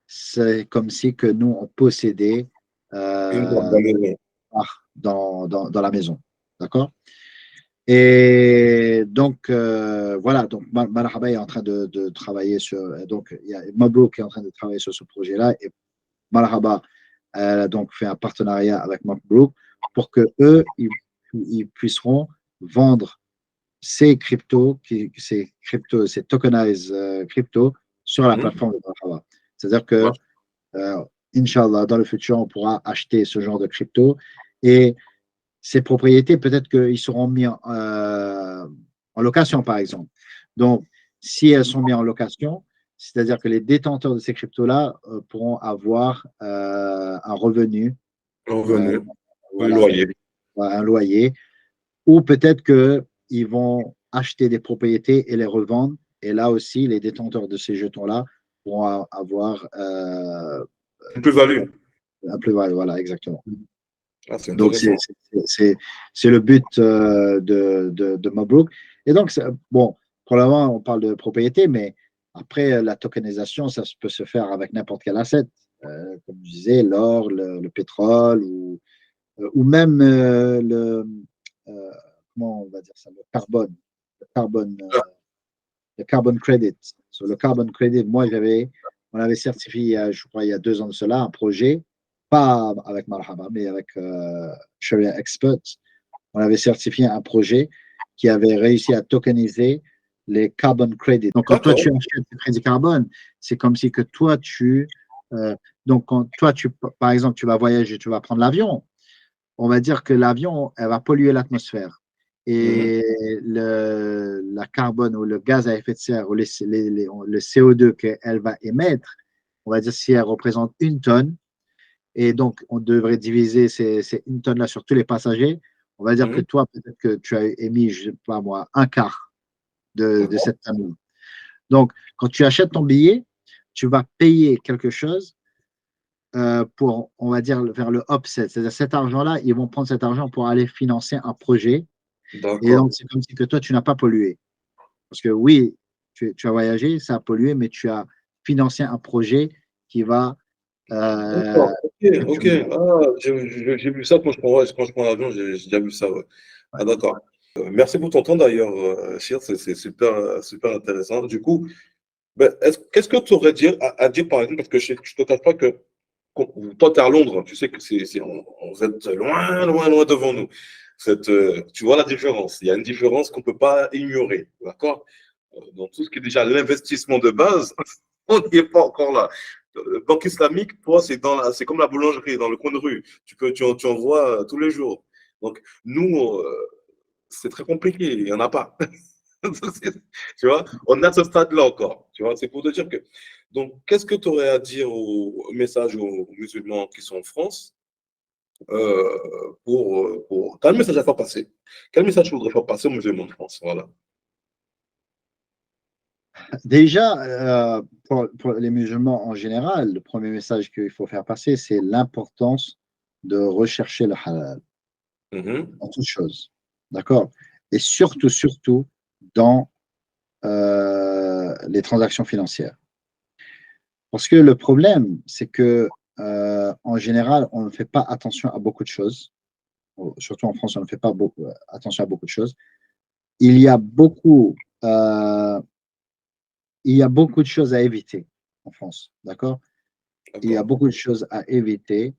Speaker 2: c'est comme si que nous, on possédait
Speaker 1: Une boîte de la
Speaker 2: euh,
Speaker 1: maison.
Speaker 2: dans la maison. D'accord? Et donc, voilà, donc Marhaba est en train de travailler sur. Donc, il y a Mabrouk qui est en train de travailler sur ce projet-là. Et Marhaba, elle a donc fait un partenariat avec Mabrouk pour que eux, ils puisseront vendre ces cryptos, ces tokenized cryptos sur la
Speaker 1: Mhm.
Speaker 2: plateforme de Marhaba. C'est-à-dire que,
Speaker 1: Ouais.
Speaker 2: Inch'Allah, dans le futur, on pourra acheter ce genre de crypto. Et ces propriétés, peut-être qu'ils seront mis en location, par exemple. Donc, si elles sont mises en location, c'est-à-dire que les détenteurs de ces cryptos-là pourront avoir un revenu, euh,
Speaker 1: Revenu, un
Speaker 2: voilà,
Speaker 1: loyer.
Speaker 2: un loyer, ou peut-être qu'ils vont acheter des propriétés et les revendre. Et là aussi, les détenteurs de ces jetons-là pourront avoir
Speaker 1: Une plus-value.
Speaker 2: un plus-value. Voilà, exactement.
Speaker 1: Ah, c'est
Speaker 2: Donc,
Speaker 1: intéressant.
Speaker 2: c'est le but de Mabrouk. Et donc, bon, pour le moment, on parle de propriété, mais après, la tokenisation, ça peut se faire avec n'importe quel asset. Comme je disais, l'or, le pétrole, ou même euh, comment on va dire ça, le carbone,
Speaker 1: Ah,
Speaker 2: le carbon credit. Sur le carbon credit, moi, on avait certifié, je crois, il y a 2 ans de cela, un projet, pas avec Marhaba, mais avec Sharia Experts. On avait certifié un projet qui avait réussi à tokeniser les carbon credits. Donc, quand toi, tu
Speaker 1: d'accord.
Speaker 2: achètes des crédits carbone, c'est comme si que toi, donc, quand toi, par exemple, tu vas voyager, tu vas prendre l'avion, on va dire que l'avion, elle va polluer l'atmosphère.
Speaker 1: Mhm.
Speaker 2: Et la carbone ou le gaz à effet de serre ou le CO2 qu'elle va émettre, on va dire si elle représente 1 tonne, et donc on devrait diviser ces 1 tonne-là sur tous les passagers, on va dire que
Speaker 1: Mhm.
Speaker 2: toi, peut-être que tu as émis, je ne sais pas moi, un quart de
Speaker 1: D'accord.
Speaker 2: cette tonne. Donc, quand tu achètes ton billet, tu vas payer quelque chose pour, on va dire, vers le upset. C'est-à-dire cet argent-là, ils vont prendre cet argent pour aller financer un projet. Et
Speaker 1: D'accord.
Speaker 2: donc, c'est comme si que toi, tu n'as pas pollué. Parce que oui, tu as voyagé, ça a pollué, mais tu as financé un projet qui va. euh,
Speaker 1: D'accord. Ok,
Speaker 2: que
Speaker 1: ok.
Speaker 2: tu-
Speaker 1: Ah, j'ai vu ça quand je prends l'avion, j'ai déjà vu ça. Ouais.
Speaker 2: ouais.
Speaker 1: Ah, d'accord. Merci pour ton temps d'ailleurs, Chir, c'est super, super intéressant. Du coup, ben, qu'est-ce que tu aurais à dire, par exemple, parce que je ne te cache pas que toi, tu es à Londres, tu sais que vous êtes loin, loin, loin devant nous. Tu vois la différence. Il y a une différence qu'on ne peut pas ignorer. D'accord? Dans tout ce qui est déjà l'investissement de base, on n'y est pas encore là. Banque islamique, toi, c'est comme la boulangerie dans le coin de rue. Tu en vois tous les jours. Donc, nous, c'est très compliqué. Il n'y en a pas. Tu vois, on est à ce stade-là encore. Tu vois, c'est pour te dire que. Donc, qu'est-ce que tu aurais à dire au message aux musulmans qui sont en France quel message à faire passer? Quel message tu voudrais faire passer aux musulmans de France? Voilà.
Speaker 2: Déjà, pour les musulmans en général, le premier message qu'il faut faire passer, c'est l'importance de rechercher le halal
Speaker 1: Mhm.
Speaker 2: dans toute chose. D'accord? Et surtout, dans les transactions financières. Parce que le problème, c'est que en général, on ne fait pas attention à beaucoup de choses. Surtout en France, on ne fait pas attention à beaucoup de choses. Il y a beaucoup, euh, il y a beaucoup de choses à éviter en France. D'accord? Il y a
Speaker 1: D'accord.
Speaker 2: beaucoup de choses à éviter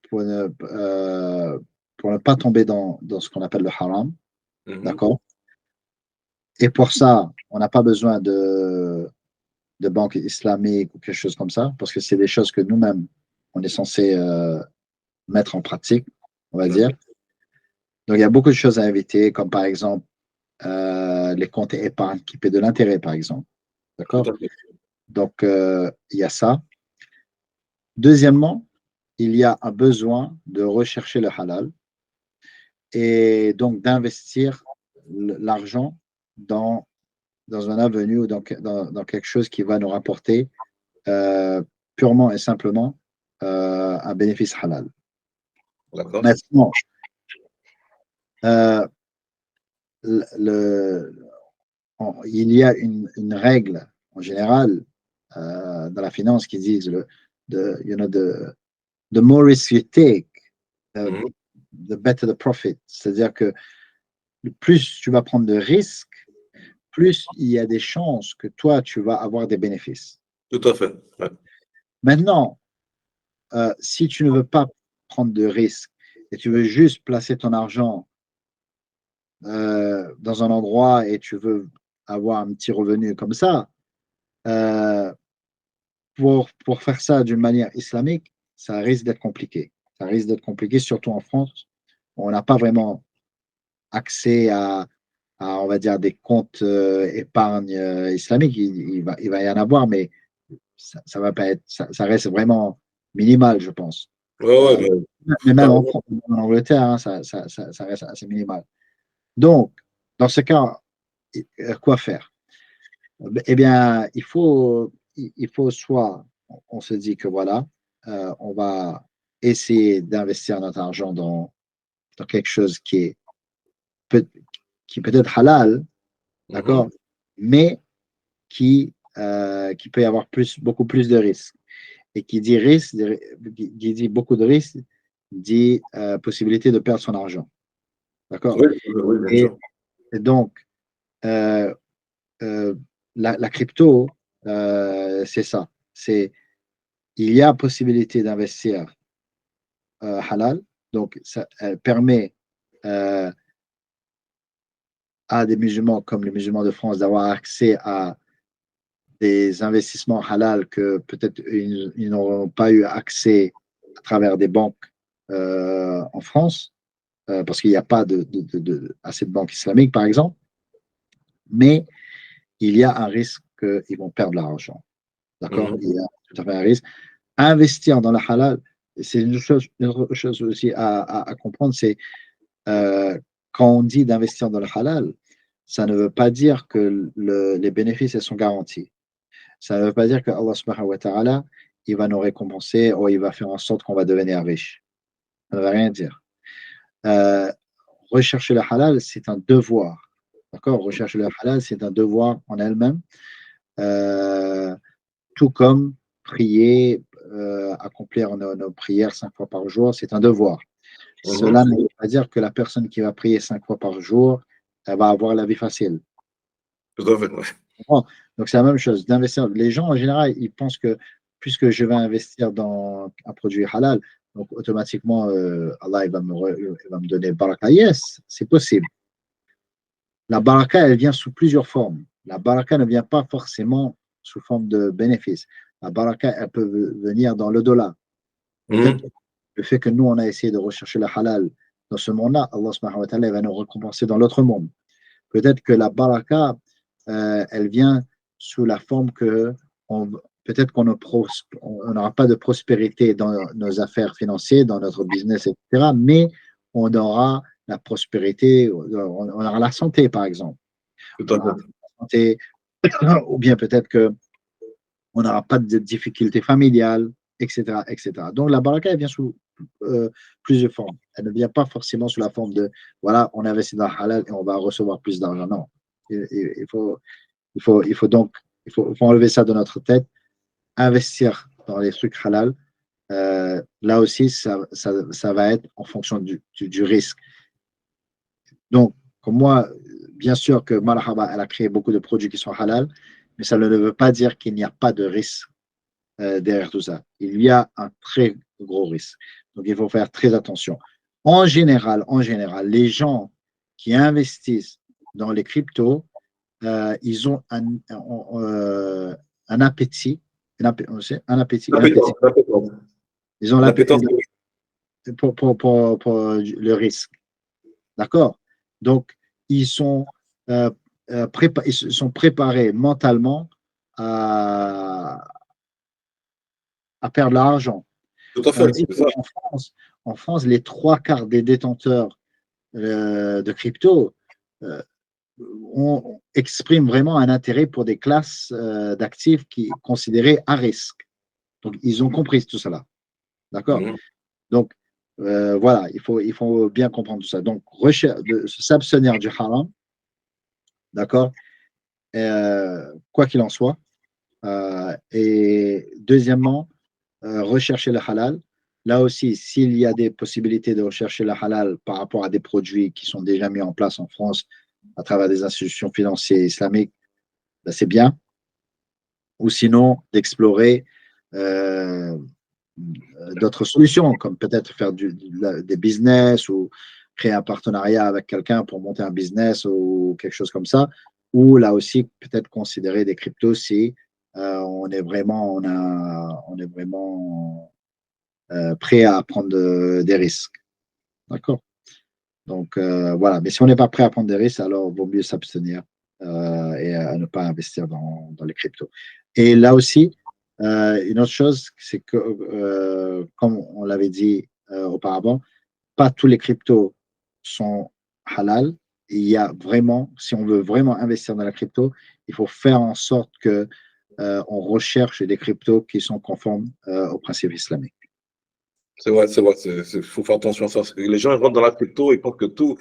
Speaker 2: pour ne pas tomber dans ce qu'on appelle le haram.
Speaker 1: Mhm.
Speaker 2: D'accord? Et pour ça, on n'a pas besoin de banque islamique ou quelque chose comme ça, parce que c'est des choses que nous-mêmes, on est censé mettre en pratique, on va dire.
Speaker 1: Mhm.
Speaker 2: Donc, il y a beaucoup de choses à éviter, comme par exemple les comptes épargne qui paient de l'intérêt, par exemple.
Speaker 1: Tout
Speaker 2: D'accord?
Speaker 1: à fait.
Speaker 2: Donc, il y a ça. Deuxièmement, il y a un besoin de rechercher le halal et donc d'investir l'argent dans, dans un avenue ou dans quelque chose qui va nous rapporter euh, purement et simplement un bénéfice halal.
Speaker 1: D'accord.
Speaker 2: Maintenant, euh, le, il y a une règle en général dans la finance qui dit the more risk you take, the,
Speaker 1: Mhm.
Speaker 2: the better the profit. C'est-à-dire que plus tu vas prendre de risques, plus il y a des chances que toi, tu vas avoir des bénéfices.
Speaker 1: Tout à fait. Ouais.
Speaker 2: Maintenant, si tu ne veux pas prendre de risques et tu veux juste placer ton argent dans un endroit et tu veux avoir un petit revenu comme ça, euh, pour faire ça d'une manière islamique, ça risque d'être compliqué. Ça risque d'être compliqué, surtout en France. On n'a pas vraiment accès on va dire, des comptes épargne islamiques. Il va y en avoir, mais ça va pas être, ça reste vraiment minimal, je pense.
Speaker 1: Ouais, ouais,
Speaker 2: Euh, mais
Speaker 1: t'as
Speaker 2: même
Speaker 1: raison.
Speaker 2: en Angleterre, hein, ça reste assez minimal. Donc, dans ce cas, quoi faire? Eh bien, il faut soit, on se dit que voilà, on va essayer d'investir notre argent dans quelque chose peut, qui peut être halal, d'accord,
Speaker 1: Mhm.
Speaker 2: mais qui peut y avoir beaucoup plus de risques. Et qui dit risque, qui dit beaucoup de risques, dit possibilité de perdre son argent. D'accord?
Speaker 1: Oui, oui, bien
Speaker 2: Et,
Speaker 1: sûr.
Speaker 2: et donc, euh, euh, la crypto, c'est ça. Il y a possibilité d'investir halal. Donc, ça permet euh, à des musulmans comme les musulmans de France d'avoir accès à des investissements halal que peut-être ils n'auront pas eu accès à travers des banques en France, parce qu'il n'y a pas assez de banques islamiques, par exemple. Mais il y a un risque qu'ils vont perdre l'argent. D'accord?
Speaker 1: Mhm.
Speaker 2: Il y a tout à fait un risque. Investir dans le halal, c'est une autre chose aussi à comprendre, c'est euh, quand on dit d'investir dans le halal, ça ne veut pas dire que les bénéfices sont garantis. Ça ne veut pas dire que Allah subhanahu wa ta'ala, il va nous récompenser ou il va faire en sorte qu'on va devenir riche. Ça ne veut rien dire. Euh, Rechercher le halal, c'est un devoir. D'accord? Rechercher le halal, c'est un devoir en elle-même. Euh, Tout comme prier, accomplir nos prières 5 fois par jour, c'est un devoir. Cela
Speaker 1: Mhm.
Speaker 2: ne veut pas dire que la personne qui va prier 5 fois par jour, elle va avoir la vie facile.
Speaker 1: Tout à fait. Ouais.
Speaker 2: Bon, donc c'est la même chose, d'investir. Les gens, en général, ils pensent que puisque je vais investir dans un produit halal, donc automatiquement, Allah il va me donner baraka. Yes, c'est possible. La baraka, elle vient sous plusieurs formes. La baraka ne vient pas forcément sous forme de bénéfice. La baraka, elle peut venir dans le dollar. Peut-être
Speaker 1: Mhm.
Speaker 2: le fait que nous, on a essayé de rechercher le halal dans ce monde-là, Allah subhanahu wa ta'ala va nous récompenser dans l'autre monde. Peut-être que la baraka, elle vient sous la forme que peut-être qu'on n'aura pas de prospérité dans nos affaires financières, dans notre business, etc. Mais on aura la prospérité, on aura la santé, par exemple.
Speaker 1: Tout
Speaker 2: On
Speaker 1: à
Speaker 2: aura
Speaker 1: fait.
Speaker 2: la santé, ou bien peut-être qu'on n'aura pas de difficultés familiales, etc., etc. Donc la baraka, elle vient plusieurs formes. Elle ne vient pas forcément sous la forme de voilà, on investit dans le halal et on va recevoir plus d'argent. Non. Il faut donc enlever ça de notre tête, investir dans les trucs halal. Là aussi, ça va être en fonction du risque. Donc, comme moi, bien sûr que Marhaba, elle a créé beaucoup de produits qui sont halal, mais ça ne veut pas dire qu'il n'y a pas de risque derrière tout ça. Il y a un très gros risque. Donc, il faut faire très attention. En général, les gens qui investissent dans les cryptos, ils ont un appétit. Un appétit. Ils ont l'appétence pour le risque. D'accord? Donc, ils sont préparés mentalement à perdre de l'argent.
Speaker 1: Tout à fait.
Speaker 2: En France, les 3/4 des détenteurs de crypto expriment vraiment un intérêt pour des classes d'actifs qui sont considérées à risque. Donc, ils ont compris tout cela. D'accord? Donc, voilà, il faut bien comprendre tout ça. Donc, s'abstenir du haram, d'accord? Quoi qu'il en soit. Et deuxièmement, rechercher le halal. Là aussi, s'il y a des possibilités de rechercher le halal par rapport à des produits qui sont déjà mis en place en France à travers des institutions financières islamiques, ben c'est bien. Ou sinon, d'explorer d'autres solutions, comme peut-être faire des business ou créer un partenariat avec quelqu'un pour monter un business ou quelque chose comme ça. Ou là aussi, peut-être considérer des cryptos si on est vraiment prêt à prendre des risques. D'accord? Donc, voilà. Mais si on n'est pas prêt à prendre des risques, alors il vaut mieux s'abstenir et à ne pas investir dans les cryptos. Et là aussi, une autre chose, c'est que, comme on l'avait dit auparavant, pas tous les cryptos sont halal. Il y a vraiment, si on veut vraiment investir dans la crypto, il faut faire en sorte que on recherche des cryptos qui sont conformes aux principes islamiques.
Speaker 1: C'est vrai. Il faut faire attention à ça. Les gens rentrent dans la crypto et pensent que tout.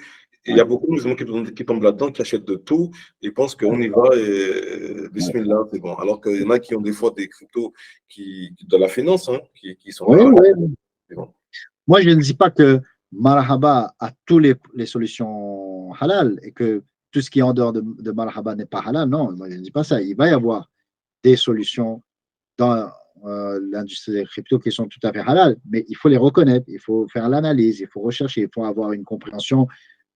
Speaker 1: Il y a beaucoup de musulmans qui tombent là-dedans, qui achètent de tout et pensent qu'on y va et bismillah, c'est bon. Alors qu'il y en a qui ont des fois des cryptos de la finance, hein, qui sont là.
Speaker 2: Oui. Bon. Moi, je ne dis pas que Marhaba a toutes les solutions halal et que tout ce qui est en dehors de Marhaba n'est pas halal. Non, moi, je ne dis pas ça. Il va y avoir des solutions dans l'industrie des cryptos qui sont tout à fait halal, mais il faut les reconnaître, il faut faire l'analyse, il faut rechercher, il faut avoir une compréhension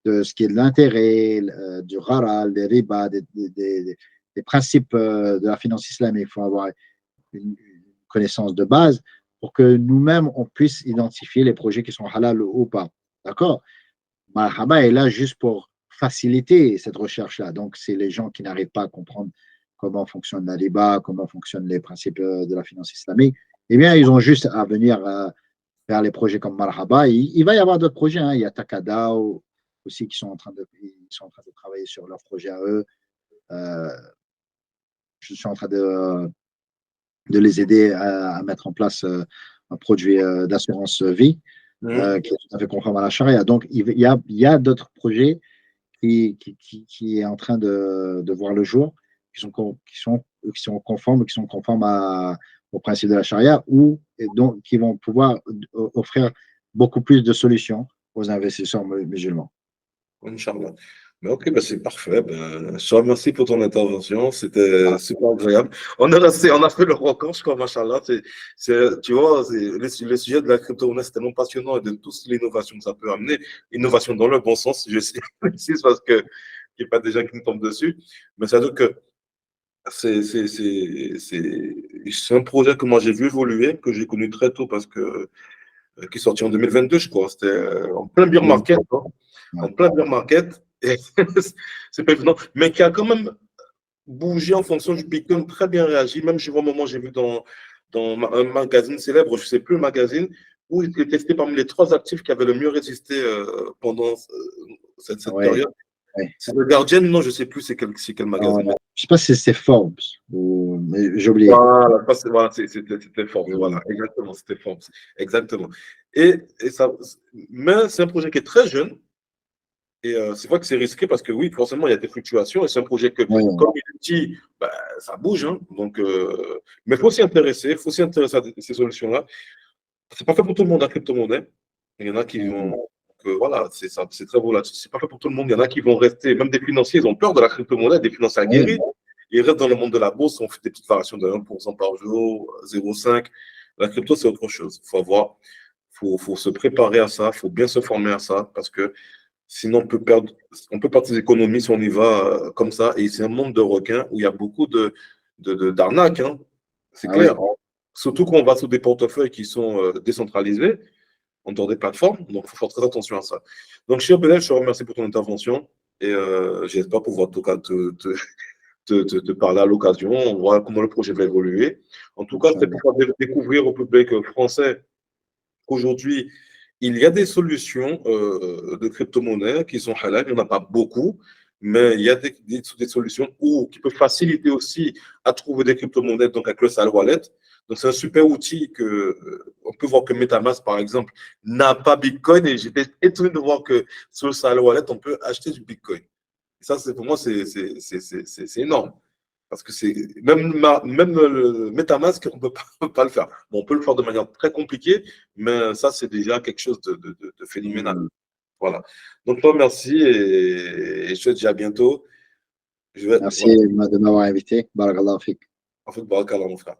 Speaker 2: de ce qui est de l'intérêt, du haral, des riba, des principes de la finance islamique. Il faut avoir une connaissance de base pour que nous-mêmes, on puisse identifier les projets qui sont halal ou pas. D'accord? Marhaba est là juste pour faciliter cette recherche-là. Donc, c'est les gens qui n'arrivent pas à comprendre comment fonctionne la riba, comment fonctionnent les principes de la finance islamique. Eh bien, ils ont juste à venir vers les projets comme Marhaba. Il va y avoir d'autres projets. Hein. Il y a Takada aussi qui sont en train de travailler sur leurs projets à eux. Je suis en train de les aider à mettre en place un produit d'assurance vie qui est tout à fait conforme à la charia. Donc, il y a d'autres projets qui est en train de voir le jour, qui sont conformes au principe de la charia ou donc qui vont pouvoir offrir beaucoup plus de solutions aux investisseurs musulmans.
Speaker 1: Inch'Allah. Mais ok, ben c'est parfait. Ben, je te remercie pour ton intervention. C'était super agréable. On a fait le record, je crois, machallah. Tu vois, le sujet de la crypto-monnaie, c'est tellement passionnant et de toute l'innovation que ça peut amener. Innovation dans le bon sens, je sais, parce qu'il n'y a pas des gens qui nous tombent dessus. Mais ça veut dire que c'est un projet que moi j'ai vu évoluer, que j'ai connu très tôt parce que qui est sorti en 2022, je crois. C'était en plein bear market. Hein, en plein bear market. C'est pas évident, mais qui a quand même bougé en fonction du Bitcoin, très bien réagi. Même je vois un moment, j'ai vu dans un magazine célèbre, je ne sais plus le magazine, où il était testé parmi les 3 actifs qui avaient le mieux résisté pendant cette période. Ouais. C'est le Guardian, non, je ne sais plus c'est quel magazine.
Speaker 2: Je ne sais pas si c'est Forbes, j'ai oublié.
Speaker 1: Voilà, c'était Forbes, voilà, exactement, c'était Forbes, exactement. Mais c'est un projet qui est très jeune. Et c'est vrai que c'est risqué parce que oui, forcément, il y a des fluctuations et c'est un projet que,
Speaker 2: Oui,
Speaker 1: comme il est petit, bah, ça bouge. Hein. Donc, mais il faut s'y intéresser, à ces solutions-là. C'est pas fait pour tout le monde la crypto-monnaie. Il y en a qui vont.
Speaker 2: oui,
Speaker 1: Voilà, c'est ça, c'est très volatile. C'est pas fait pour tout le monde. Il y en a qui vont rester, même des financiers, ils ont peur de la crypto-monnaie, des financiers
Speaker 2: oui,
Speaker 1: aguerris. Ils restent dans le monde de la bourse, on fait des petites variations de 1% par jour, 0,5. La crypto, c'est autre chose. Il faut avoir, faut se préparer à ça, il faut bien se former à ça, parce que sinon on peut perdre ses économies si on y va comme ça. Et c'est un monde de requins où il y a beaucoup d'arnaques, hein. C'est
Speaker 2: ah oui,
Speaker 1: clair. Surtout quand on va sur des portefeuilles qui sont décentralisés, en dehors des plateformes. Donc, il faut faire très attention à ça. Donc, cher Belal, je te remercie pour ton intervention. Et j'espère pouvoir en tout cas te parler à l'occasion. On voit comment le projet va évoluer. En tout cas, c'est
Speaker 2: Inch'Allah.
Speaker 1: pour faire découvrir au public français qu'aujourd'hui, il y a des solutions de crypto-monnaies qui sont halal. Il n'y en a pas beaucoup, mais il y a des solutions qui peuvent faciliter aussi à trouver des crypto-monnaies, donc avec le Sal Wallet. Donc, c'est un super outil on peut voir que MetaMask, par exemple, n'a pas Bitcoin. Et j'étais étonné de voir que sur le Sal Wallet, on peut acheter du Bitcoin. Et ça, pour moi, c'est énorme. Parce que même le MetaMask, on ne peut pas le faire. Bon, on peut le faire de manière très compliquée, mais ça, c'est déjà quelque chose de phénoménal. Voilà. Donc, toi, merci et je te dis à bientôt.
Speaker 2: Merci
Speaker 1: Voilà.
Speaker 2: de m'avoir invité. Barakallahu fik.
Speaker 1: En fait, barakallah, mon frère.